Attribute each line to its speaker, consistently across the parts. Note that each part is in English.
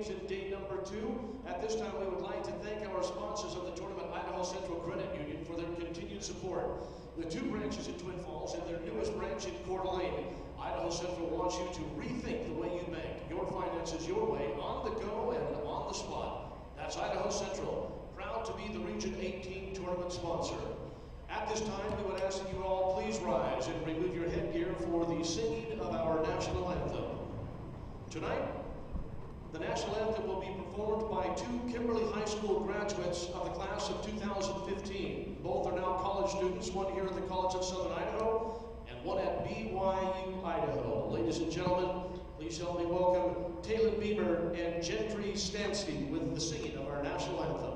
Speaker 1: games in day number 2. At this time, we would like to thank our sponsors of the tournament, Idaho Central Credit Union, for their continued support. With 2 branches in Twin Falls and their newest branch in Coeur d'Alene, Idaho Central wants you to rethink the way you bank. Your finances your way, on the go and on the spot. That's Idaho Central, proud to be the Region 18 tournament sponsor. At this time, we would ask that you all please rise and remove your headgear for the singing of our national anthem. Tonight, the national anthem will be performed by 2 Kimberly High School graduates of the class of 2015. Both are now college students, one here at the College of Southern Idaho and one at BYU, Idaho. Ladies and gentlemen, please help me welcome Taylor Beamer and Gentry Stancy with the singing of our national anthem.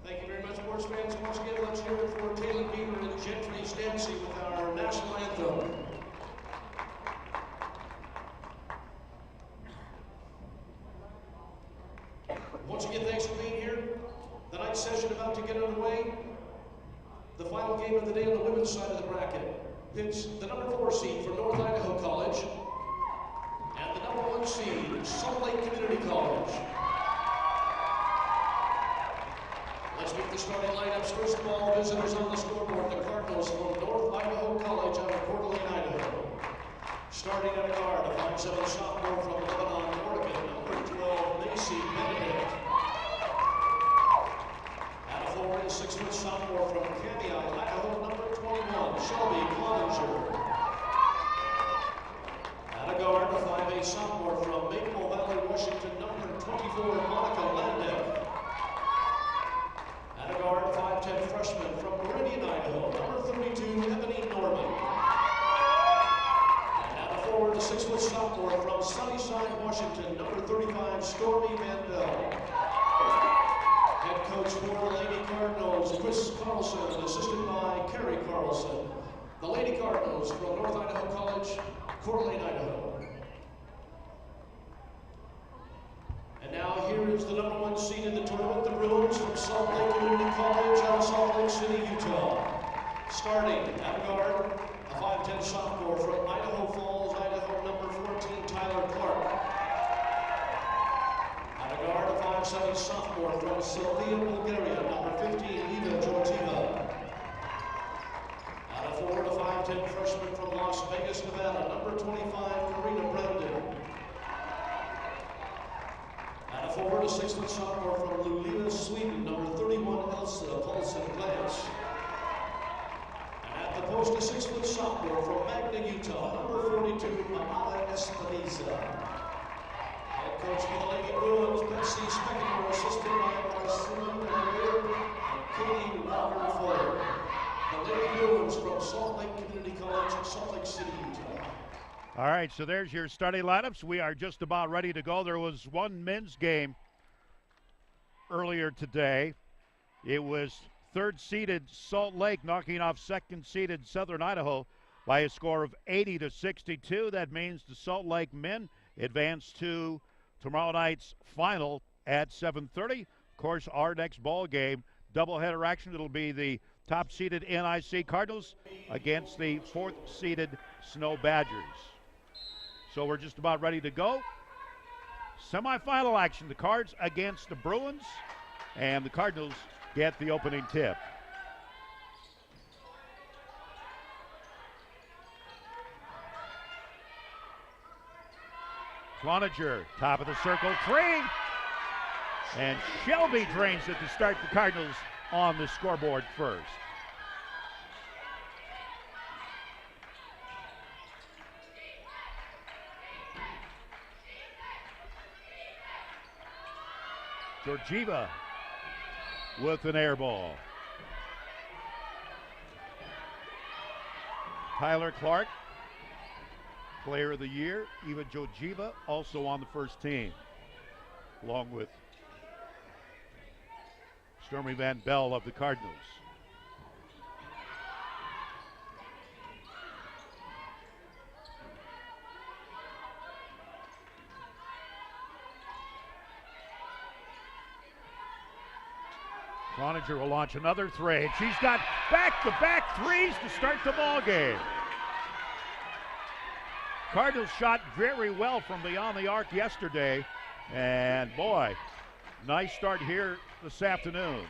Speaker 1: Thank you very much, sports fans. Once again, let's hear it for Taylor Beamer and Gentry Stancy with our national anthem. Once again, thanks for being here. The night session about to get underway. The final game of the day on the women's side of the bracket pits the number 4 seed from North Idaho College and the number 1 seed, Salt Lake Community College. Let's meet the starting lineups. First of all, visitors on the scoreboard, the Cardinals from North Idaho College out of Coeur d'Alene, Idaho. Starting at guard, a 5'7" sophomore from Lebanon, Oregon, number 12, Macy Benedict. At a forward, a 6' sophomore from Cameo, Idaho, number 21, Shelby Cloninger. At a guard, a 5'8" sophomore from Maple Valley, Washington, number 24, Monica Landek. At a guard, 5'10" freshman from Meridian, Idaho, number 32, Ebony Norman. And at a forward, a 6' sophomore from Sunnyside, Washington, number 35, Stormy Mandel. Head coach for the Lady Cardinals, Chris Carlson, assisted by Carrie Carlson. The Lady Cardinals from North Idaho College, Coeur d'Alene, Idaho. And now here is the number 1 seed in the tournament, the Bruins from Salt Lake Community College out of Salt Lake City, Utah. Starting at guard, a 5'10" sophomore from Idaho Falls, Idaho, number 14, Tyler Clark. At a guard, a 5'7" sophomore from Sofia, Bulgaria, number 15, Eva Georgieva. At a forward, a 5'10" freshman from Las Vegas, Nevada, number 25, Karina Brandon. At a forward, a 6' sophomore from Luleå, Sweden, number 31, Elsa Paulsen Glantz. And at the post, a 6' sophomore from Magna, Utah, number 42, Amala Espinoza. Head coach for the Lady Bruins, Betsy Speckinger, assisted by Marcela Mayer and Katie Walker Fuller. The Lady Bruins from Salt Lake Community College, Salt Lake City, Utah.
Speaker 2: All right, so there's your starting lineups. We are just about ready to go. There was one men's game earlier today. It was third-seeded Salt Lake knocking off second-seeded Southern Idaho by a score of 80-62. That means the Salt Lake men advance to tomorrow night's final at 7:30. Of course, our next ball game, doubleheader action. It'll be the top-seeded NIC Cardinals against the fourth-seeded Snow Badgers. So we're just about ready to go. Semifinal action, the Cards against the Bruins, and the Cardinals get the opening tip. Cloninger, top of the circle, three. And Shelby drains it to start the Cardinals on the scoreboard first. Georgieva with an air ball. Tyler Clark, Player of the Year. Eva Georgieva also on the first team, along with Stormy Van Bell of the Cardinals. Cloninger will launch another three, and she's got back-to-back threes to start the ball game. Cardinals shot very well from beyond the arc yesterday, and boy, nice start here this afternoon.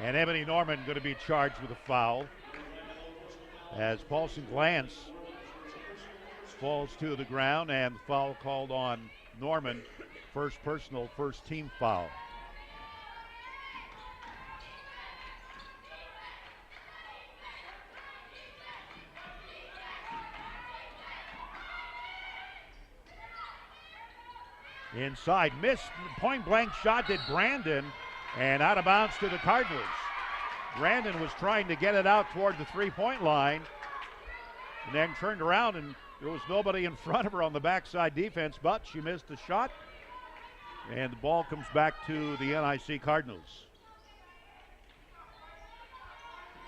Speaker 2: And Ebony Norman going to be charged with a foul as Paulson Glantz falls to the ground, and the foul called on Norman. First personal, first team foul. Inside, missed point blank shot did Brandon, and out of bounds to the Cardinals. Brandon was trying to get it out toward the three-point line, and then turned around, and there was nobody in front of her on the backside defense, but she missed the shot, and the ball comes back to the NIC Cardinals.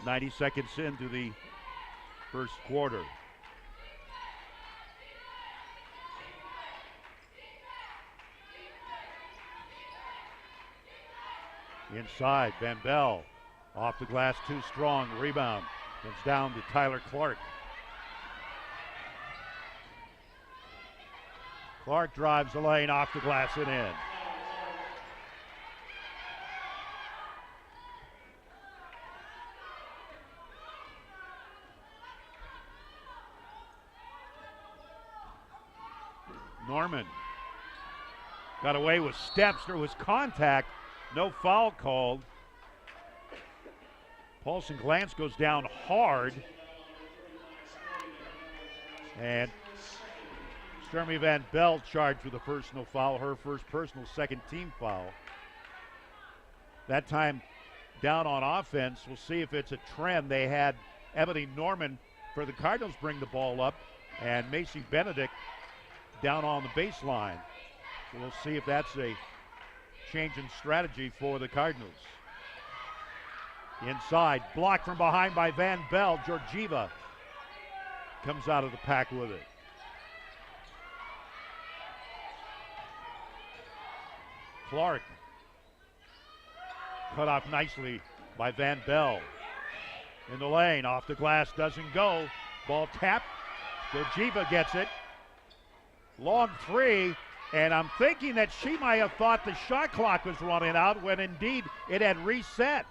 Speaker 2: 90 seconds into the first quarter. Inside, Van Bell off the glass, too strong. Rebound comes down to Tyler Clark. Clark drives the lane, off the glass and in. Norman got away with steps. There was contact. No foul called. Paulson Glantz goes down hard. And Stormy Van Bell charged with a personal foul, her first personal, second team foul. That time down on offense. We'll see if it's a trend. They had Ebony Norman for the Cardinals bring the ball up, and Macy Benedict down on the baseline. So we'll see if that's a change in strategy for the Cardinals. Inside, blocked from behind by Van Bell. Georgieva comes out of the pack with it. Clark cut off nicely by Van Bell. In the lane, off the glass, doesn't go. Ball tapped. Georgieva gets it. Long three. And I'm thinking that she might have thought the shot clock was running out when indeed it had reset.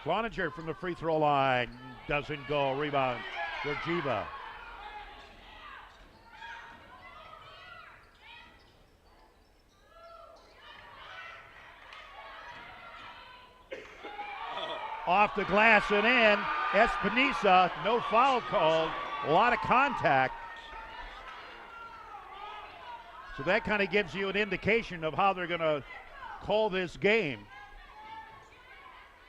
Speaker 2: Cloninger from the free throw line doesn't go. Rebound, Georgieva. Off the glass and in. Espinosa, no foul called. A lot of contact. So that kind of gives you an indication of how they're going to call this game.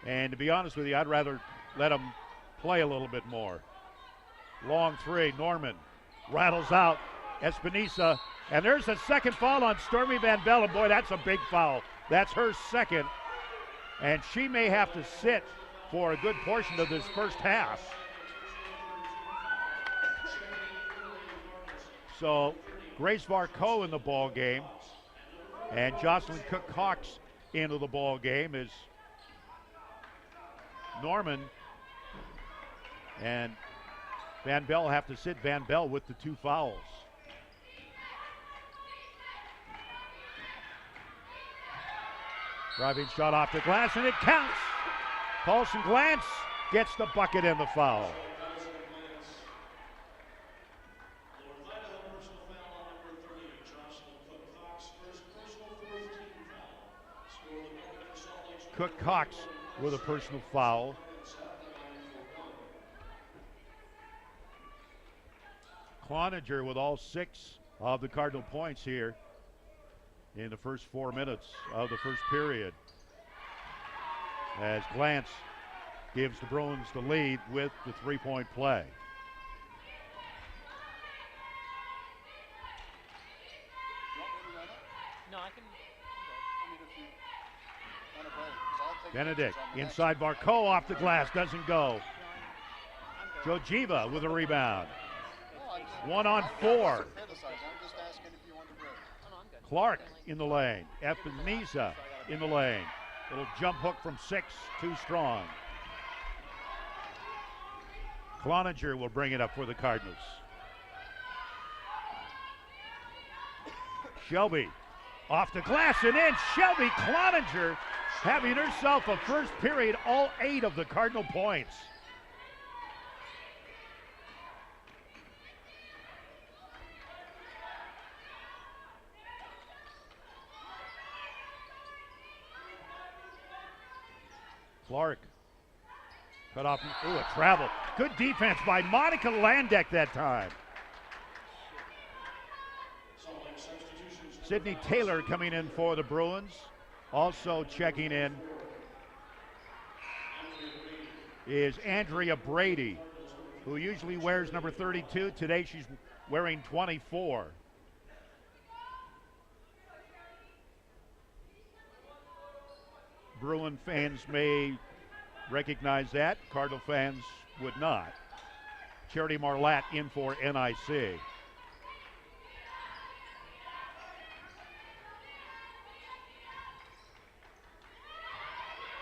Speaker 2: And to be honest with you, I'd rather let them play a little bit more. Long three, Norman rattles out Espinosa, and there's a second foul on Stormy Van Bell, and boy, that's a big foul. That's her second, and she may have to sit for a good portion of this first half. So Grace Varco in the ball game, and Jocelyn Cook-Cox into the ball game is Norman and Van Bell have to sit. Van Bell with the 2 fouls. Driving shot off the glass, and it counts. Paulson Glantz gets the bucket and the foul. Cook-Cox with a personal foul. Cloninger with all 6 of the Cardinal points here in the first 4 minutes of the first period, as Glantz gives the Bruins the lead with the 3-point play.
Speaker 3: No, I can.
Speaker 2: Benedict inside Varco, off the glass, doesn't go. Jojiva with a rebound. 1 on 4. Clark in the lane. Espinosa in the lane. Little jump hook from 6, too strong. Cloninger will bring it up for the Cardinals. Shelby off the glass and in. Shelby Cloninger having herself a first period, all 8 of the Cardinal points. Clark cut off. Ooh, a travel. Good defense by Monica Landeck that time. Sydney Taylor coming in for the Bruins. Also checking in is Andrea Brady, who usually wears number 32. Today she's wearing 24. Bruin fans may recognize that. Cardinal fans would not. Charity Marlatt in for NIC.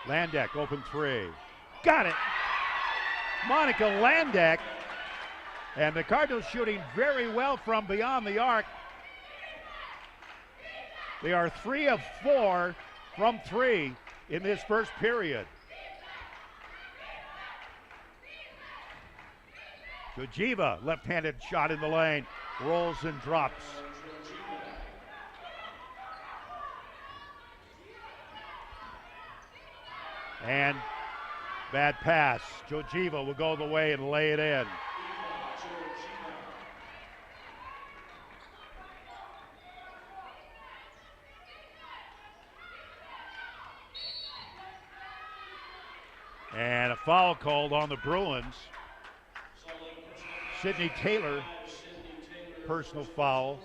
Speaker 2: Landeck, open 3. Got it! Monica Landeck. And the Cardinals shooting very well from beyond the arc. They are 3 of 4 from 3 in this first period. Jojiva, left-handed shot in the lane, rolls and drops. And bad pass. Jojiva will go the way and lay it in. And a foul called on the Bruins. Sydney Taylor, personal foul.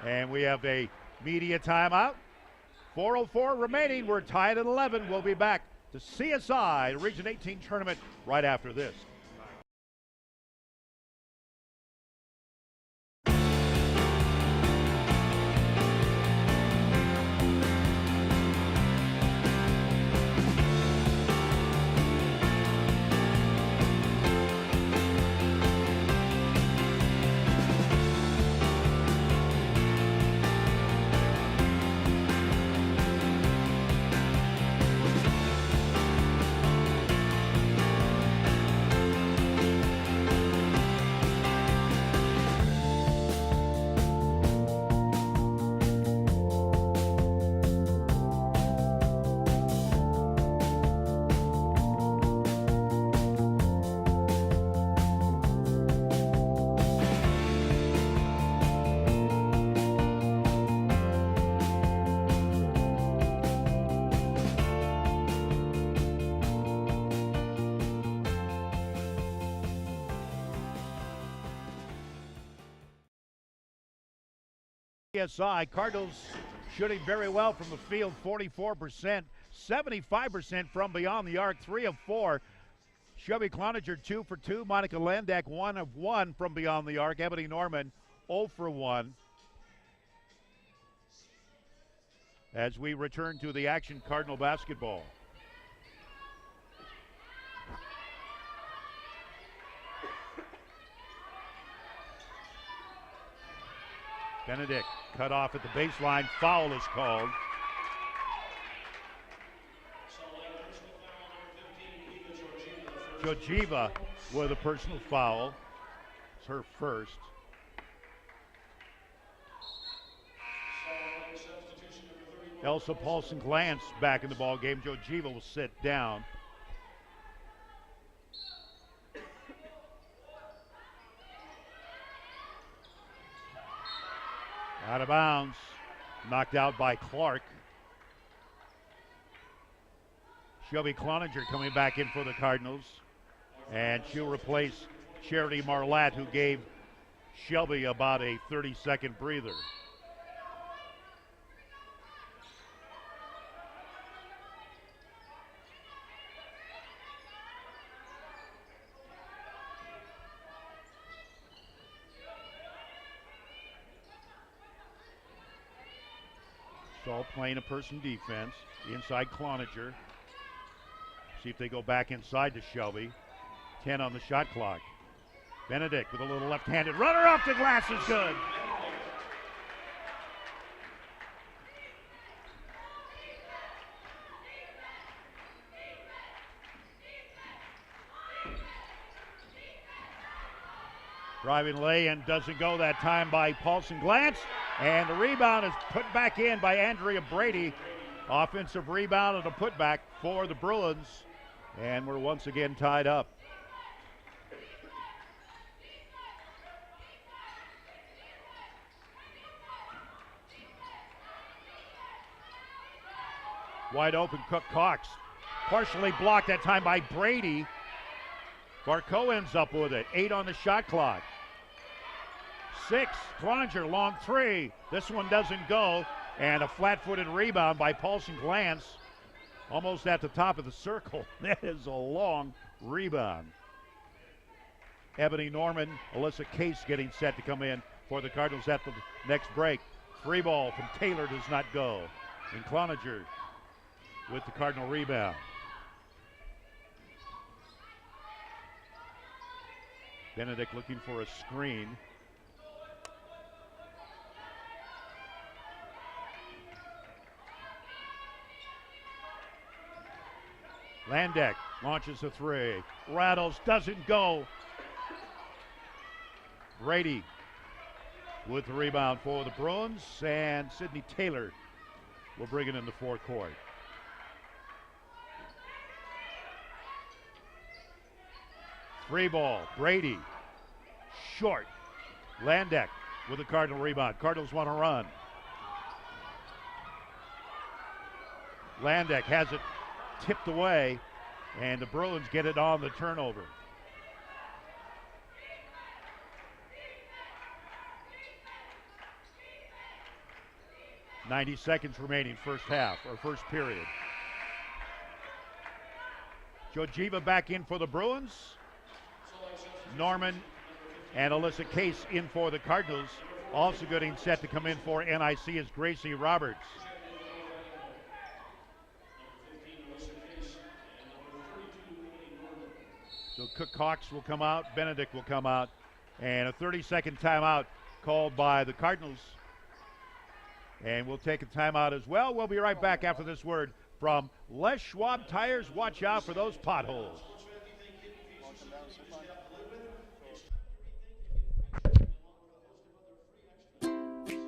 Speaker 2: And we have a media timeout. 4:04 remaining. We're tied at 11. We'll be back to CSI, the Region 18 tournament, right after this. PSI. Cardinals shooting very well from the field, 44%, 75% from beyond the arc, 3 of 4. Shelby Cloninger 2 for 2. Monica Landak 1 of 1 from beyond the arc. Ebony Norman 0 for 1. As we return to the action, Cardinal basketball. Benedict cut off at the baseline. Foul is called. Georgieva with a personal foul. It's her first. Elsa Paulson Glantz back in the ball game. Georgieva will sit down. Out of bounds. Knocked out by Clark. Shelby Cloninger coming back in for the Cardinals. And she'll replace Charity Marlatt, who gave Shelby about a 30-second breather. So playing a person defense. Inside Cloninger. See if they go back inside to Shelby. 10 on the shot clock. Benedict with a little left-handed runner off the glass is good. Driving lay-in doesn't go that time by Paulson Glantz. And the rebound is put back in by Andrea Brady. Offensive rebound and a putback for the Bruins. And we're once again tied up. Wide open Cook Cox. Partially blocked that time by Brady. Barco ends up with it. 8 on the shot clock. 6. Cloninger, long 3. This one doesn't go. And a flat-footed rebound by Paulson Glantz. Almost at the top of the circle. That is a long rebound. Ebony Norman, Alyssa Case getting set to come in for the Cardinals at the next break. Free ball from Taylor does not go. And Cloninger with the Cardinal rebound. Benedict looking for a screen. Landak launches a 3. Rattles, doesn't go. Brady with the rebound for the Bruins, and Sydney Taylor will bring it in the forecourt. Free ball, Brady, short. Landak with a Cardinal rebound. Cardinals want to run. Landak has it tipped away, and the Bruins get it on the turnover. .90 seconds remaining, first half, or first period. Georgieva back in for the Bruins. Norman and Alyssa Case in for the Cardinals. Also getting set to come in for NIC is Gracie Roberts. So Cook Cox will come out, Benedict will come out, and a 30-second timeout called by the Cardinals. And we'll take a timeout as well. We'll be right back after this word from Les Schwab Tires. Watch out for those potholes.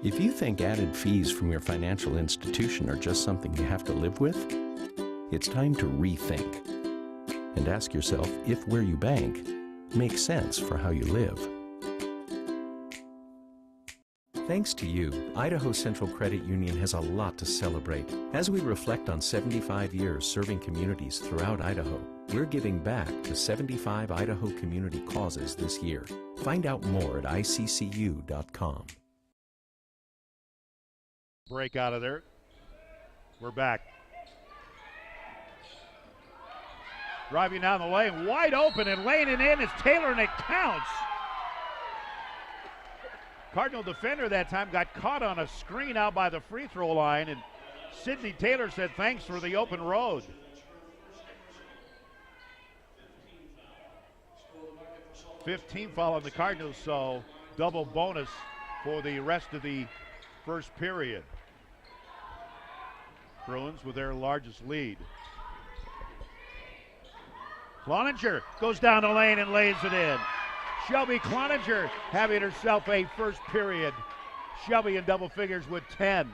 Speaker 3: If you think added fees from your financial institution are just something you have to live with, it's time to rethink and ask yourself if where you bank makes sense for how you live. Thanks to you, Idaho Central Credit Union has a lot to celebrate. As we reflect on 75 years serving communities throughout Idaho, we're giving back to 75 Idaho community causes this year. Find out more at iccu.com.
Speaker 2: Break out of there. We're back. Driving down the lane, wide open and laying it in is Taylor, and it counts. Cardinal defender that time got caught on a screen out by the free throw line, and Sidney Taylor said thanks for the open road. 15 foul on the Cardinals, so double bonus for the rest of the first period. Bruins with their largest lead. Cloninger goes down the lane and lays it in. Shelby Cloninger having herself a first period. Shelby in double figures with 10.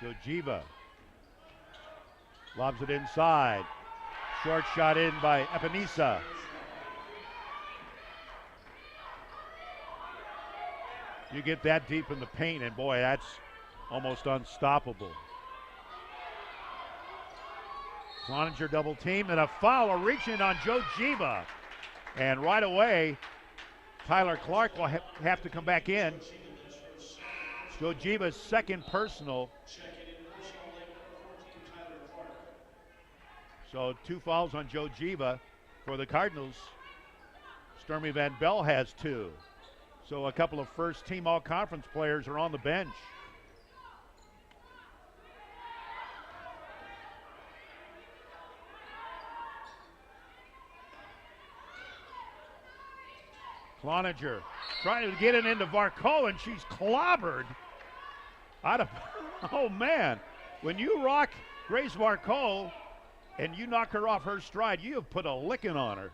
Speaker 2: Jojiva lobs it inside. Short shot in by Epinesa. You get that deep in the paint, and boy, that's almost unstoppable. Cloninger double team, and a foul reaching on Jojiva. And right away, Tyler Clark will have to come back in. Jojiva's second personal. So 2 fouls on Jojiva for the Cardinals. Stormy Van Bell has 2. So a couple of first-team all-conference players are on the bench. Cloninger trying to get it into Varco, and she's clobbered. Oh, man. When you rock Grace Varco and you knock her off her stride, you have put a licking on her.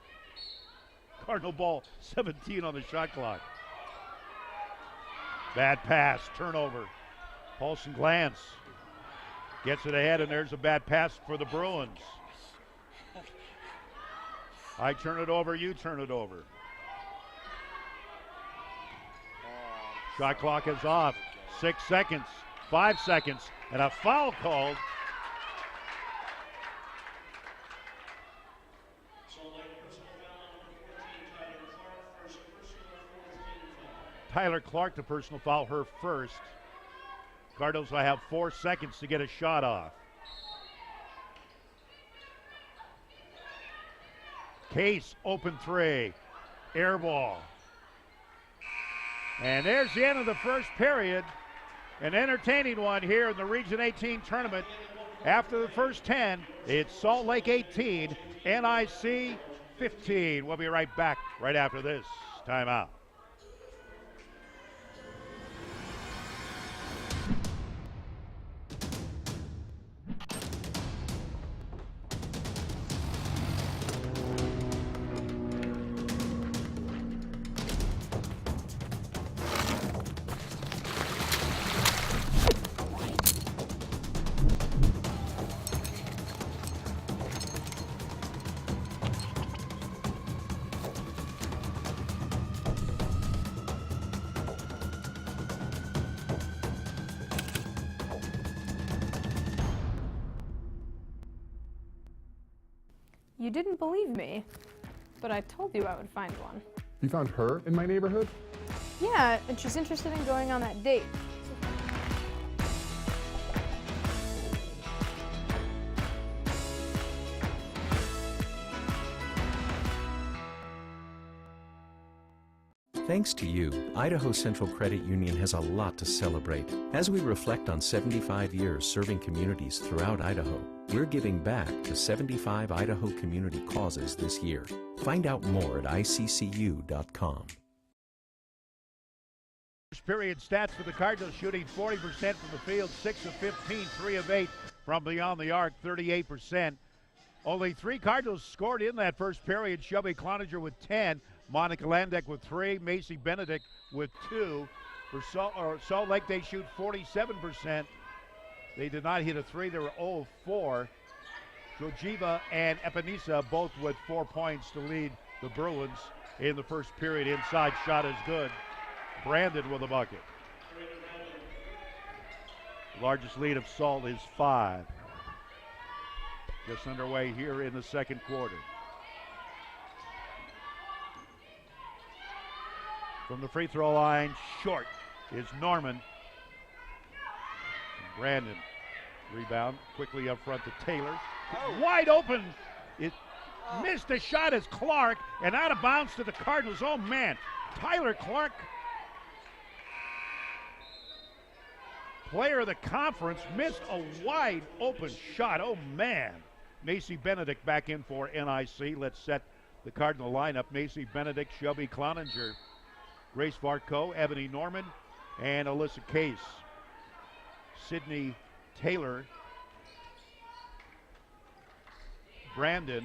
Speaker 2: Cardinal ball, 17 on the shot clock. Bad pass, turnover. Paulson glance. Gets it ahead, and there's a bad pass for the Bruins. I turn it over, you turn it over. Shot clock is off. 6 seconds, 5 seconds, and a foul called. Tyler Clark, the personal foul, her first. Cardinals will have 4 seconds to get a shot off. Case, open 3. Air ball. And there's the end of the first period. An entertaining one here in the Region 18 tournament. After the first 10, it's Salt Lake 18, NIC 15. We'll be right back right after this timeout.
Speaker 4: You didn't believe me, but I told you I would find one.
Speaker 5: You found her in my neighborhood?
Speaker 4: Yeah, and she's interested in going on that date.
Speaker 3: Thanks to you, Idaho Central Credit Union has a lot to celebrate. As we reflect on 75 years serving communities throughout Idaho, we're giving back to 75 Idaho community causes this year. Find out more at iccu.com.
Speaker 2: First period stats for the Cardinals: shooting 40% from the field, 6 of 15, 3 of 8 from beyond the arc, 38%. Only 3 Cardinals scored in that first period. Shelby Cloninger with 10, Monica Landek with 3, Macy Benedict with 2. For Salt Lake, they shoot 47%. They did not hit a 3. They were 0 of 4. Jojiva and Epinesa both with 4 points to lead the Bruins in the first period. Inside shot is good. Brandon with a bucket. Largest lead of Salt is 5. Just underway here in the second quarter. From the free throw line, short is Norman. And Brandon, rebound quickly up front to Taylor. Wide open. It missed a shot as Clark, and out of bounds to the Cardinals. Oh man, Tyler Clark, player of the conference, missed a wide open shot. Oh man. Macy Benedict back in for NIC. Let's set the Cardinal lineup. Macy Benedict, Shelby Cloninger, Grace Varco, Ebony Norman, and Alyssa Case. Sydney Taylor, Brandon,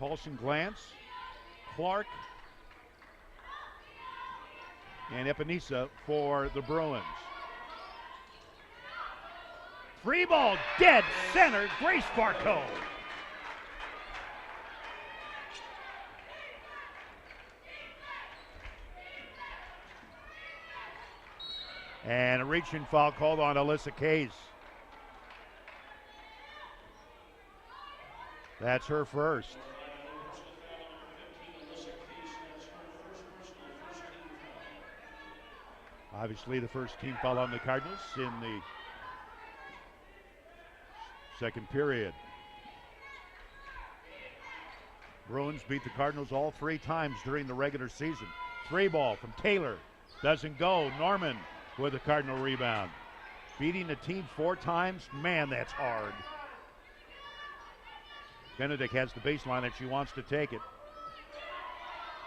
Speaker 2: Paulson Glantz, Clark, and Epinesa for the Bruins. Free ball, dead center, Grace Varco. And a reaching foul called on Alyssa Case. That's her first. Obviously the first team foul on the Cardinals in the second period. Bruins beat the Cardinals all 3 times during the regular season. Three ball from Taylor. Doesn't go. Norman with a Cardinal rebound. Beating the team 4 times, man, that's hard. Benedict has the baseline and she wants to take it.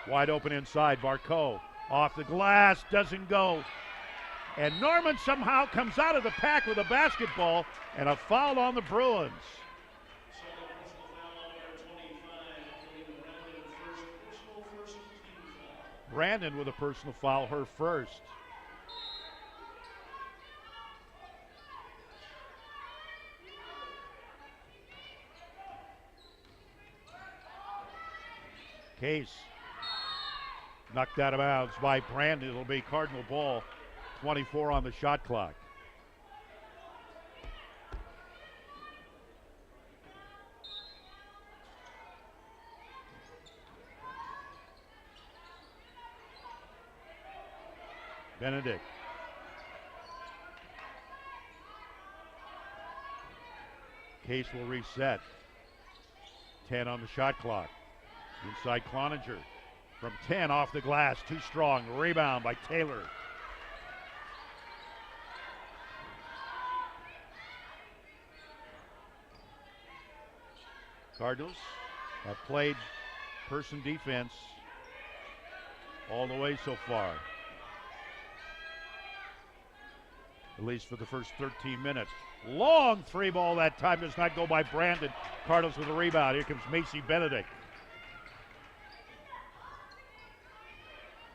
Speaker 2: Wide open inside, Varco. Off the glass, doesn't go. And Norman somehow comes out of the pack with a basketball and a foul on the Bruins. Brandon with a personal foul, her first. Case knocked out of bounds by Brandon. It'll be Cardinal ball. 24 on the shot clock. Benedict. Case will reset. 10 on the shot clock. Inside Cloninger. From 10 off the glass. Too strong. Rebound by Taylor. Cardinals have played person defense all the way so far. At least for the first 13 minutes. Long three ball that time does not go by Brandon. Cardinals with a rebound. Here comes Macy Benedict.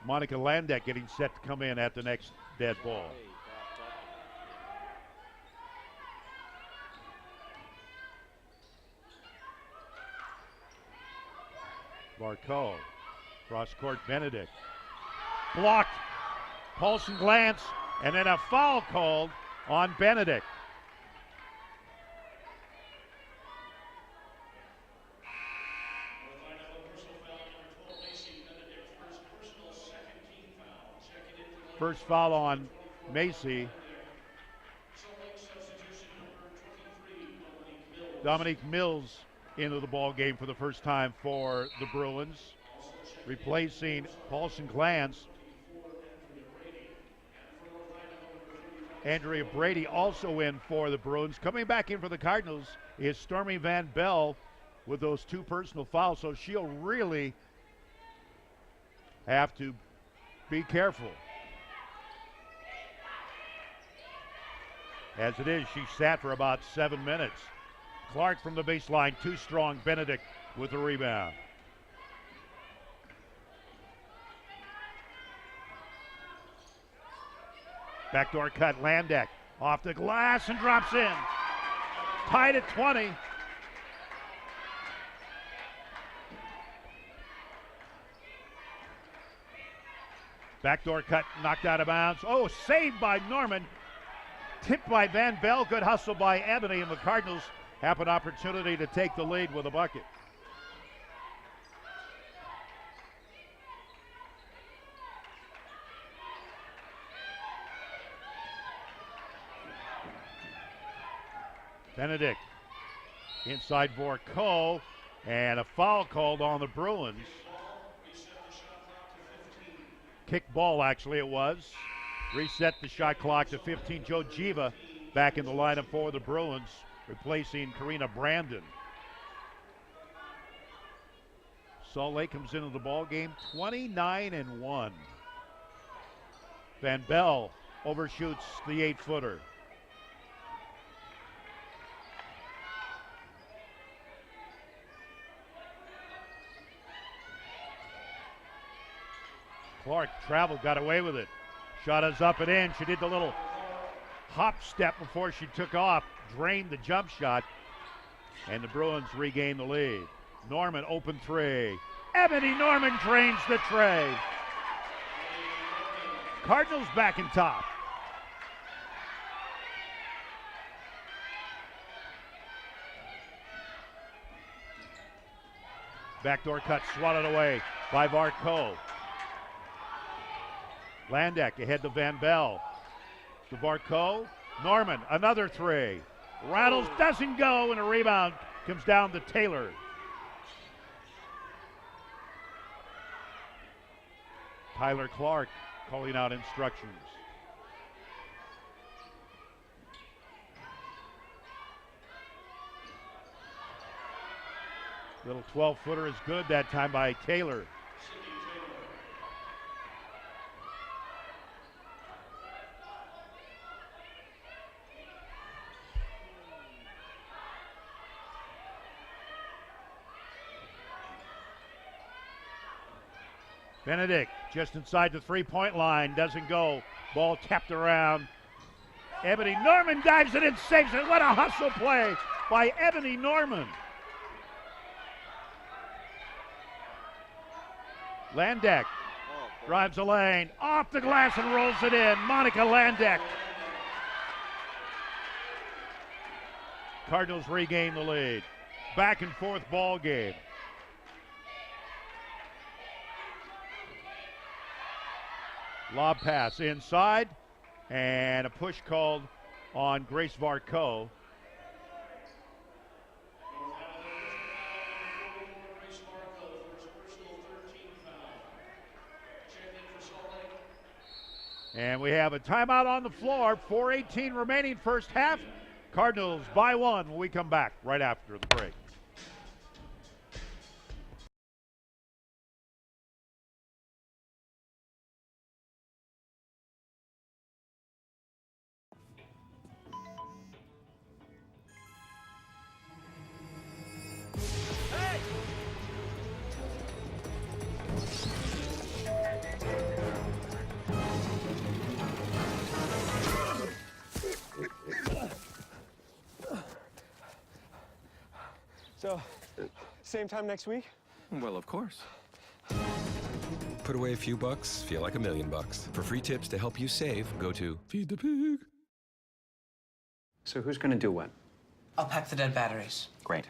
Speaker 2: Monica Landeck getting set to come in at the next dead ball. Varco, cross court, Benedict. Blocked. Paulson Glantz, and then a foul called on Benedict. First foul on Macy. Dominique Mills into the ball game for the first time for the Bruins, replacing Paulson Glantz. Andrea Brady also in for the Bruins. Coming back in for the Cardinals is Stormy Van Bell with those 2 personal fouls, so she'll really have to be careful. As it is, she sat for about 7 minutes. Clark from the baseline, too strong. Benedict with the rebound. Backdoor cut, Landeck off the glass and drops in. Tied at 20. Backdoor cut, knocked out of bounds. Oh, saved by Norman. Tipped by Van Bell. Good hustle by Ebony, and the Cardinals have an opportunity to take the lead with a bucket. Benedict inside Vorko, and a foul called on the Bruins. Kick ball, actually, it was. Reset the shot clock to 15. Joe Jiva back in the lineup for the Bruins, replacing Karina Brandon. Salt Lake comes into the ball game 29-1. Van Bell overshoots the 8-footer. Clark traveled, got away with it. Shot is up and in. She did the little hop step before she took off, drained the jump shot, and the Bruins regain the lead. Norman, open three. Ebony Norman drains the tray. Cardinals back in top. Backdoor cut swatted away by Varco. Landak ahead to Van Bell. To Varco. Norman, another three. Rattles, doesn't go, and a rebound comes down to Taylor. Tyler Clark calling out instructions. Little 12-footer is good that time by Taylor. Benedict just inside the three-point line, doesn't go. Ball tapped around. Ebony Norman dives it and saves it. What a hustle play by Ebony Norman. Landak drives the lane, off the glass and rolls it in. Monica Landak. Cardinals regain the lead. Back and forth ball game. Lob pass inside, and a push called on Grace Varco. And we have a timeout on the floor. 4:18 remaining first half. Cardinals by one when we come back right after the break.
Speaker 6: So, same time next week?
Speaker 3: Well, of course. Put away a few bucks, feel like $1 million. For free tips to help you save, go to Feed the Pig.
Speaker 7: So who's gonna do what?
Speaker 8: I'll pack the dead batteries.
Speaker 7: Great.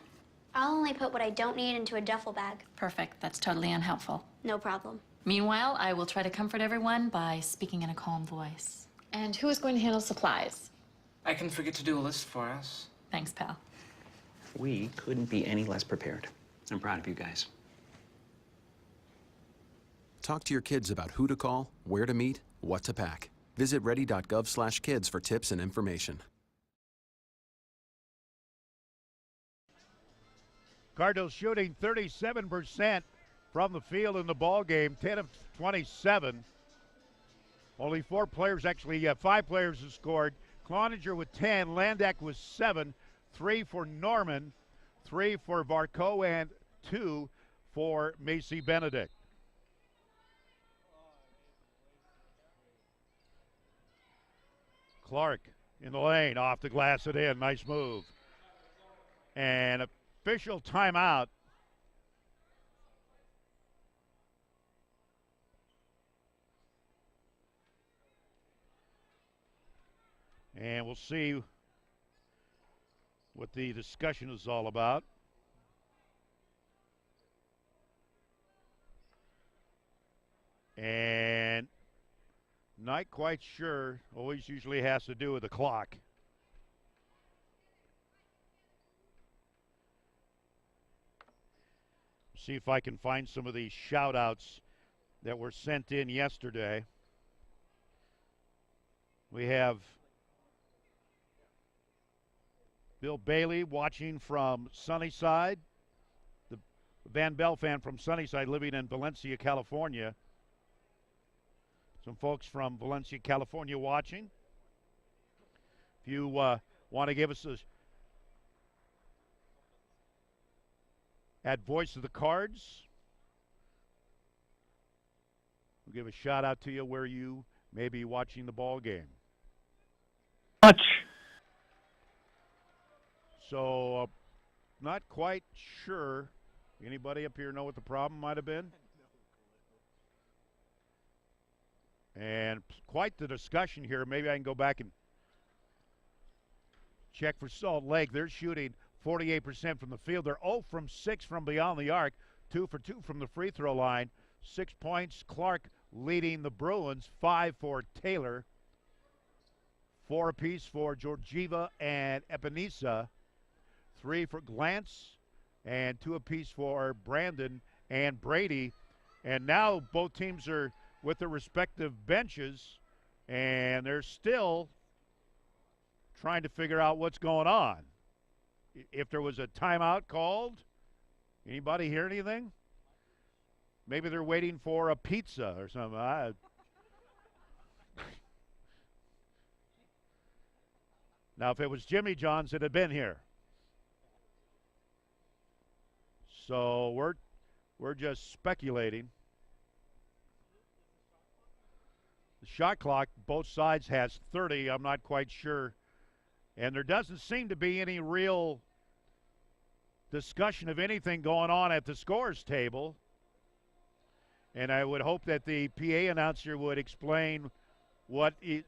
Speaker 9: I'll only put what I don't need into a duffel bag.
Speaker 10: Perfect. That's totally unhelpful.
Speaker 9: No problem.
Speaker 10: Meanwhile, I will try to comfort everyone by speaking in a calm voice. And who is going to handle supplies?
Speaker 8: I can forget to do a list for us.
Speaker 10: Thanks, pal.
Speaker 7: We couldn't be any less prepared. I'm proud of you guys.
Speaker 11: Talk to your kids about who to call, where to meet, what to pack. Visit ready.gov/kids for tips and information.
Speaker 2: Cardinals shooting 37% from the field in the ball game, 10 of 27. Only 4 players, actually 5 players have scored. Cloninger with 10, Landak with 7, 3 for Norman, 3 for Varco, and 2 for Macy Benedict. Clark in the lane, off the glass and in, nice move. And official timeout. And we'll see what the discussion is all about. And not quite sure. Always usually has to do with the clock. See if I can find some of these shout-outs that were sent in yesterday. We have Bill Bailey watching from Sunnyside. The Van Bell fan from Sunnyside living in Valencia, California. Some folks from Valencia, California watching. If you want to give us a at Voice of the Cards, we'll give a shout out to you where you may be watching the ball game.
Speaker 12: Much.
Speaker 2: So, not quite sure. Anybody up here know what the problem might have been? And quite the discussion here. Maybe I can go back and check for Salt Lake. They're shooting 48% from the field. They're 0 from 6 from beyond the arc, 2 for 2 from the free throw line. 6 points. Clark leading the Bruins, 5 for Taylor, 4 apiece for Georgieva and Epinesa, 3 for Glantz, and 2 apiece for Brandon and Brady. And now both teams are with their respective benches, and they're still trying to figure out what's going on. If there was a timeout called, anybody hear anything? Maybe they're waiting for a pizza or something. Now, if it was Jimmy John's, it'd have been here. So we're just speculating. The shot clock, both sides, has 30. I'm not quite sure. And there doesn't seem to be any real discussion of anything going on at the scores table. And I would hope that the PA announcer would explain what it.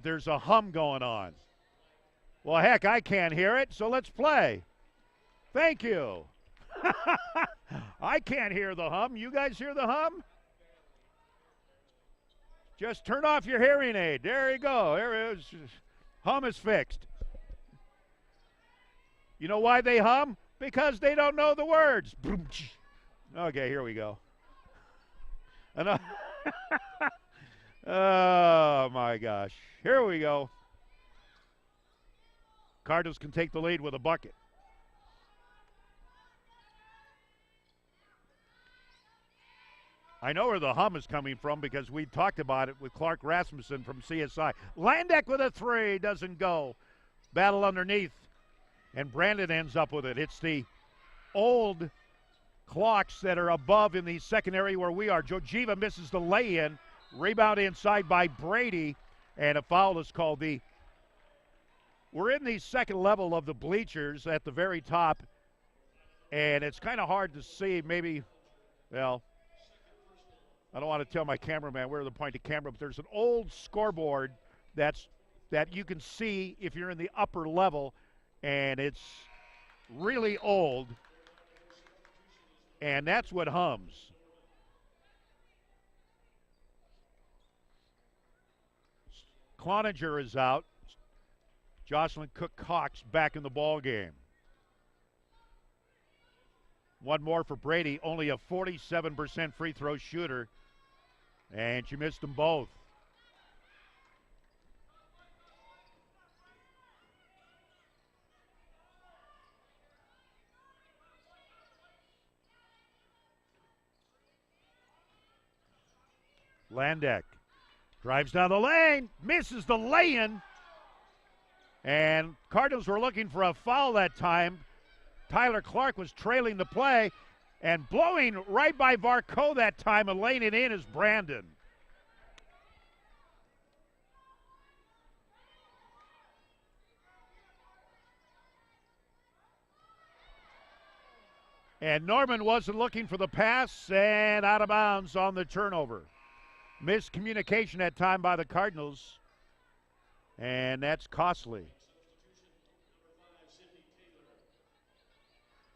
Speaker 2: There's a hum going on. Well, heck, I can't hear it, so let's play. Thank you. I can't hear the hum. You guys hear the hum? Just turn off your hearing aid. There you go. There it is. Hum is fixed. You know why they hum? Because they don't know the words. Okay, here we go. Oh, my gosh. Here we go. Cardinals can take the lead with a bucket. I know where the hum is coming from because we talked about it with Clark Rasmussen from CSI. Landeck with a 3, doesn't go. Battle underneath, and Brandon ends up with it. It's the old clocks that are above in the second area where we are. Georgieva misses the lay-in. Rebound inside by Brady, and a foul is called. We're in the second level of the bleachers at the very top, and it's kind of hard to see. Maybe, well, I don't want to tell my cameraman where to point the camera, but there's an old scoreboard that you can see if you're in the upper level, and it's really old, and that's what hums. Cloninger is out. Jocelyn Cook-Cox back in the ball game. One more for Brady, only a 47% free throw shooter, and she missed them both. Landeck drives down the lane, misses the lay-in, and Cardinals were looking for a foul that time. Tyler Clark was trailing the play, and blowing right by Varco that time and laying it in is Brandon. And Norman wasn't looking for the pass and out of bounds on the turnover. Miscommunication that time by the Cardinals, and that's costly.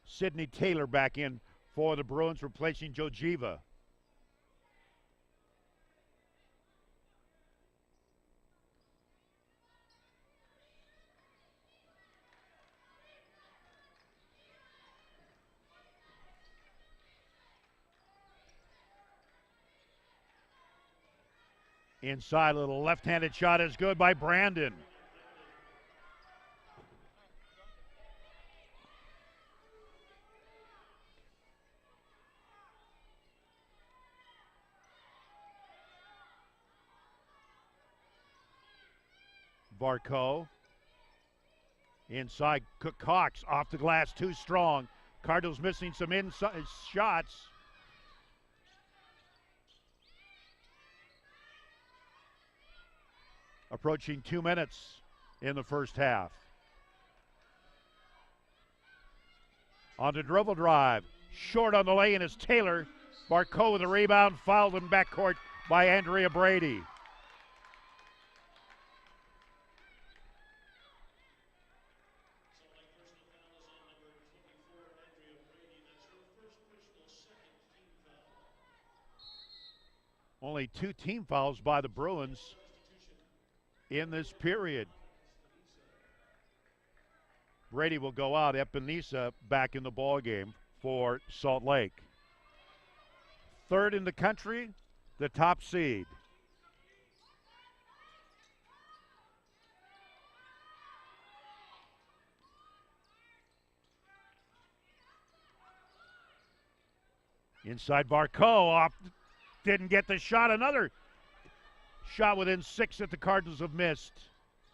Speaker 2: Sidney Taylor back in for the Bruins, replacing Jojiva. Inside, little left-handed shot is good by Brandon. Varco. Inside, Cox off the glass, too strong. Cardinals missing some inside shots. Approaching 2 minutes in the first half. On the dribble drive. Short on the lane is Taylor. Barco with a rebound, fouled in backcourt by Andrea Brady. Only 2 team fouls by the Bruins in this period. Brady will go out. Epinesa back in the ball game for Salt Lake. Third in the country, the top seed. Inside Barco, off, didn't get the shot. Another shot within 6 that the Cardinals have missed.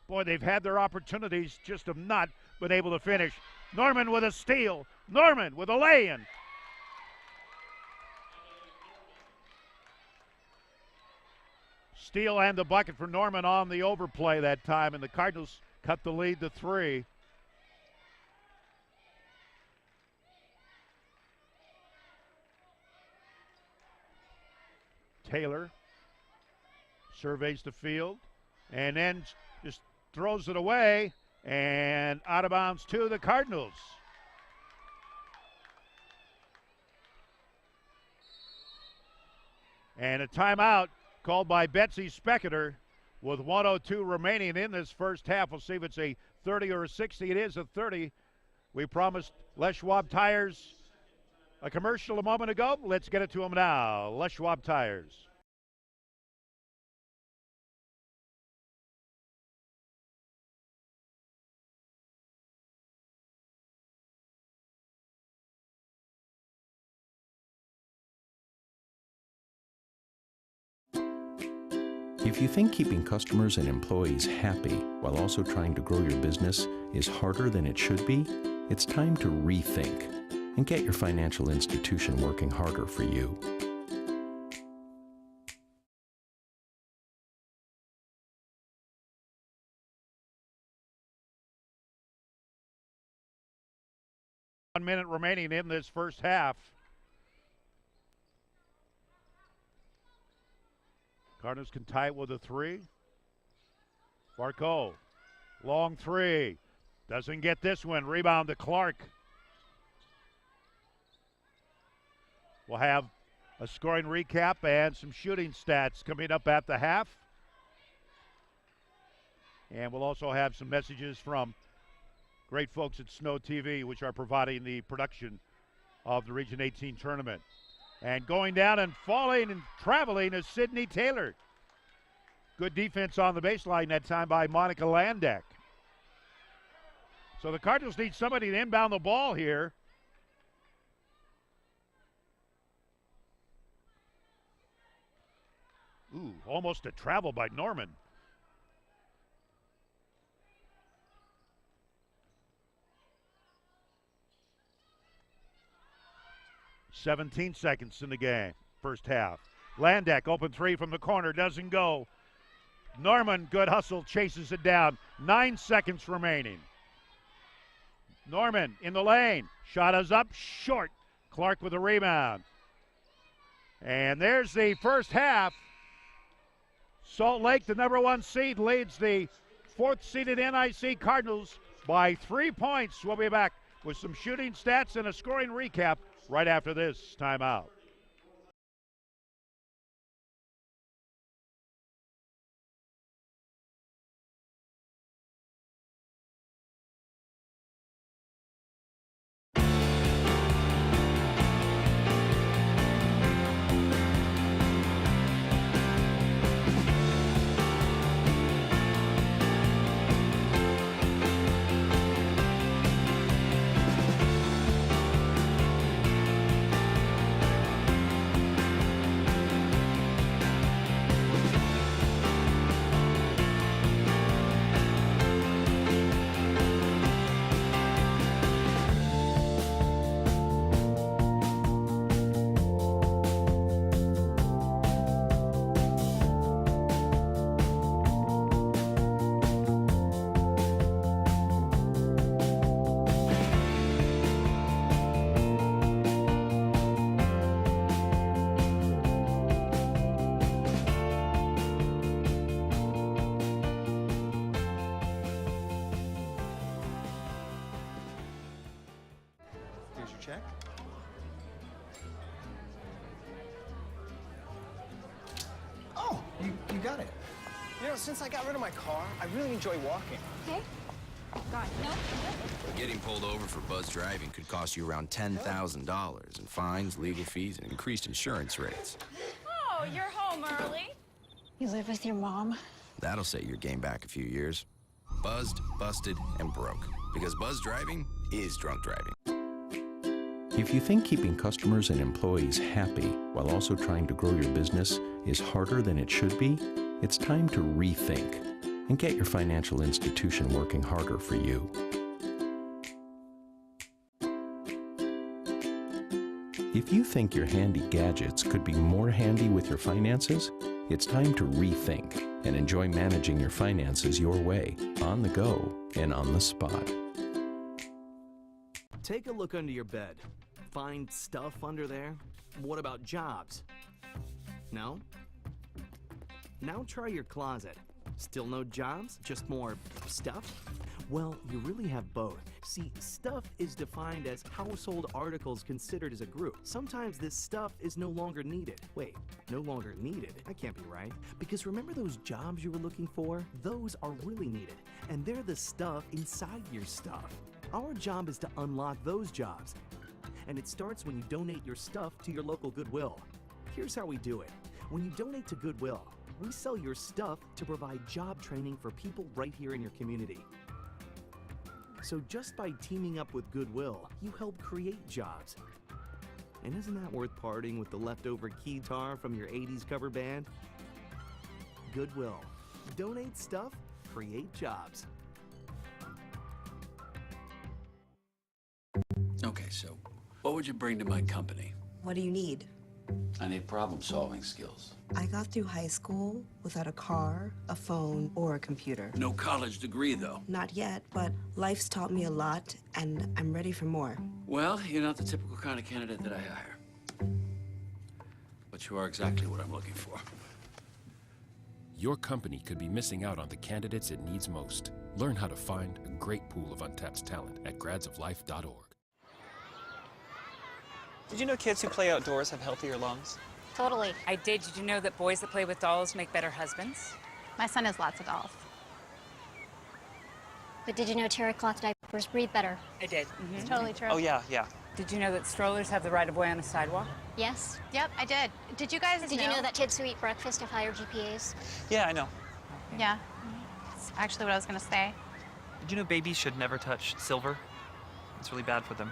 Speaker 2: Boy, they've had their opportunities, just have not been able to finish. Norman with a steal. Norman with a lay-in. Steal and the bucket for Norman on the overplay that time, and the Cardinals cut the lead to 3. Taylor surveys the field and then just throws it away and out of bounds to the Cardinals. And a timeout called by Betsy Specketer with 1:02 remaining in this first half. We'll see if it's a 30 or a 60. It is a 30. We promised Les Schwab Tires a commercial a moment ago. Let's get it to them now. Les Schwab Tires.
Speaker 3: If you think keeping customers and employees happy while also trying to grow your business is harder than it should be, it's time to rethink and get your financial institution working harder for you.
Speaker 2: One minute remaining in this first half. Cardinals can tie it with a 3. Barco, long 3. Doesn't get this one. Rebound to Clark. We'll have a scoring recap and some shooting stats coming up at the half. And we'll also have some messages from great folks at Snow TV, which are providing the production of the Region 18 tournament. And going down and falling and traveling is Sidney Taylor. Good defense on the baseline that time by Monica Landeck. So the Cardinals need somebody to inbound the ball here. Ooh, almost a travel by Norman. "17 seconds in the game, first half. Landeck, open 3 from the corner, doesn't go. Norman, good hustle, chases it down. 9 seconds remaining. Norman in the lane. Shot is up, short. Clark with the rebound. And there's the first half. Salt Lake, the number 1 seed, leads the 4th seeded NIC Cardinals by 3 points. We'll be back with some shooting stats and a scoring recap right after this timeout.
Speaker 6: Check. Oh, you got it. You know, since I got rid of my car, I really enjoy walking.
Speaker 4: Okay. God, no.
Speaker 11: Getting pulled over for buzz driving could cost you around $10,000 in fines, legal fees, and increased insurance rates.
Speaker 4: Oh, you're home early.
Speaker 9: You live with your mom?
Speaker 11: That'll set your game back a few years. Buzzed, busted, and broke. Because buzz driving is drunk driving.
Speaker 3: If you think keeping customers and employees happy while also trying to grow your business is harder than it should be, it's time to rethink and get your financial institution working harder for you. If you think your handy gadgets could be more handy with your finances, it's time to rethink and enjoy managing your finances your way, on the go and on the spot.
Speaker 13: Take a look under your bed. Find stuff under there? What about jobs? No? Now try your closet. Still no jobs? Just more stuff? Well, you really have both. See, stuff is defined as household articles considered as a group. Sometimes this stuff is no longer needed. Wait, no longer needed? That can't be right. Because remember those jobs you were looking for? Those are really needed. And they're the stuff inside your stuff. Our job is to unlock those jobs. And it starts when you donate your stuff to your local Goodwill. Here's how we do it. When you donate to Goodwill, we sell your stuff to provide job training for people right here in your community. So just by teaming up with Goodwill, you help create jobs. And isn't that worth parting with the leftover keytar from your 80s cover band? Goodwill. Donate stuff, create jobs.
Speaker 14: Okay, so what would you bring to my company?
Speaker 15: What do you need?
Speaker 14: I need problem-solving skills.
Speaker 15: I got through high school without a car, a phone, or a computer.
Speaker 14: No college degree, though.
Speaker 15: Not yet, but life's taught me a lot, and I'm ready for more.
Speaker 14: Well, you're not the typical kind of candidate that I hire. But you are exactly what I'm looking for.
Speaker 16: Your company could be missing out on the candidates it needs most. Learn how to find a great pool of untapped talent at gradsoflife.org.
Speaker 17: Did you know kids who play outdoors have healthier lungs?
Speaker 18: Totally. I did. Did you know that boys that play with dolls make better husbands?
Speaker 4: My son has lots of dolls.
Speaker 9: But did you know terracloth diapers breathe better?
Speaker 18: I did.
Speaker 4: It's totally true.
Speaker 17: Oh, yeah, yeah.
Speaker 18: Did you know that strollers have the right of way on a sidewalk?
Speaker 9: Yes.
Speaker 4: Yep, I did. Did you guys
Speaker 9: Did you know that kids who eat breakfast have higher GPAs?
Speaker 17: Yeah, I know.
Speaker 4: Yeah. That's actually what I was going to say.
Speaker 17: Did you know babies should never touch silver? It's really bad for them.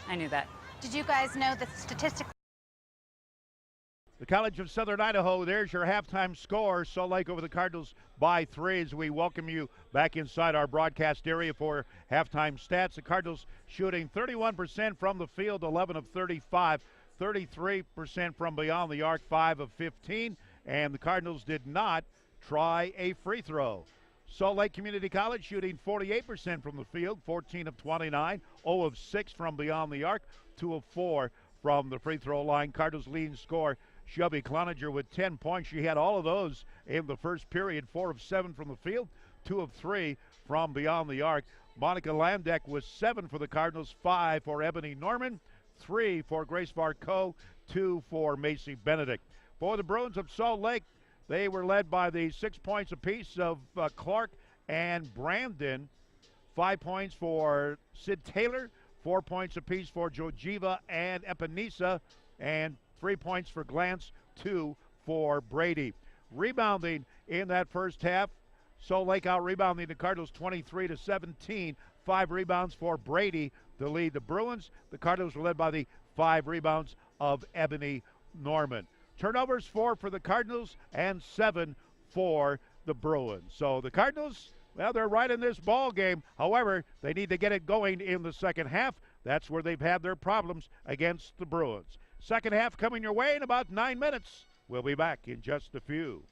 Speaker 18: I knew that.
Speaker 4: Did you guys know that statistically...
Speaker 2: The College of Southern Idaho, there's your halftime score. Salt Lake over the Cardinals by 3 as we welcome you back inside our broadcast area for halftime stats. The Cardinals shooting 31% from the field, 11 of 35, 33% from beyond the arc, 5 of 15, and the Cardinals did not try a free throw. Salt Lake Community College shooting 48% from the field, 14 of 29, 0 of 6 from beyond the arc, 2 of 4 from the free throw line. Cardinals leading scorer Shelby Cloninger with 10 points. She had all of those in the first period, 4 of 7 from the field, 2 of 3 from beyond the arc. Monica Landeck was 7 for the Cardinals, 5 for Ebony Norman, 3 for Grace Varco, 2 for Macy Benedict. For the Bruins of Salt Lake, they were led by the 6 points apiece of Clark and Brandon. 5 points for Sid Taylor, 4 points apiece for Jojiva and Epinesa, and 3 points for Glantz, 2 for Brady. Rebounding in that first half, Salt Lake out-rebounding the Cardinals 23-17. 5 rebounds for Brady to lead the Bruins. The Cardinals were led by the 5 rebounds of Ebony Norman. Turnovers 4 for the Cardinals and 7 for the Bruins. So the Cardinals, well, they're right in this ball game. However, they need to get it going in the second half. That's where they've had their problems against the Bruins. Second half coming your way in about 9 minutes. We'll be back in just a few.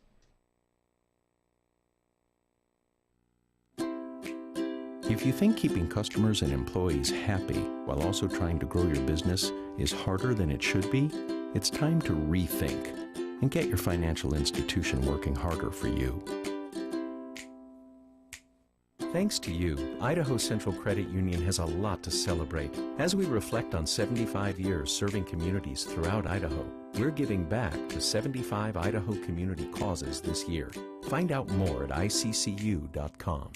Speaker 3: If you think keeping customers and employees happy while also trying to grow your business is harder than it should be, it's time to rethink and get your financial institution working harder for you. Thanks to you, Idaho Central Credit Union has a lot to celebrate. As we reflect on 75 years serving communities throughout Idaho, we're giving back to 75 Idaho community causes this year. Find out more at iccu.com.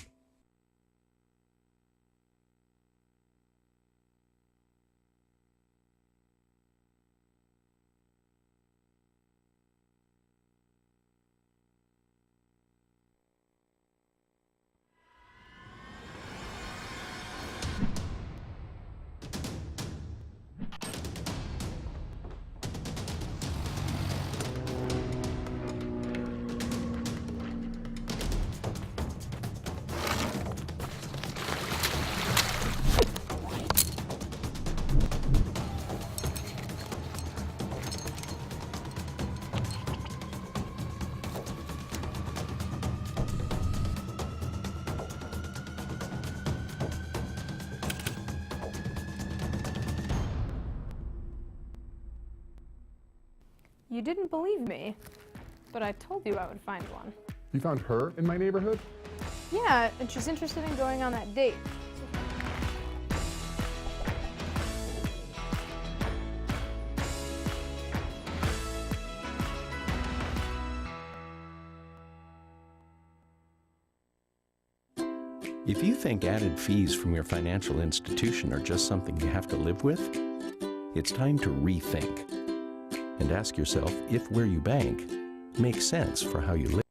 Speaker 4: You didn't believe me, but I told you I would find one.
Speaker 5: You found her in my neighborhood?
Speaker 4: Yeah, and she's interested in going on that date.
Speaker 3: If you think added fees from your financial institution are just something you have to live with, it's time to rethink and ask yourself if where you bank makes sense for how you live.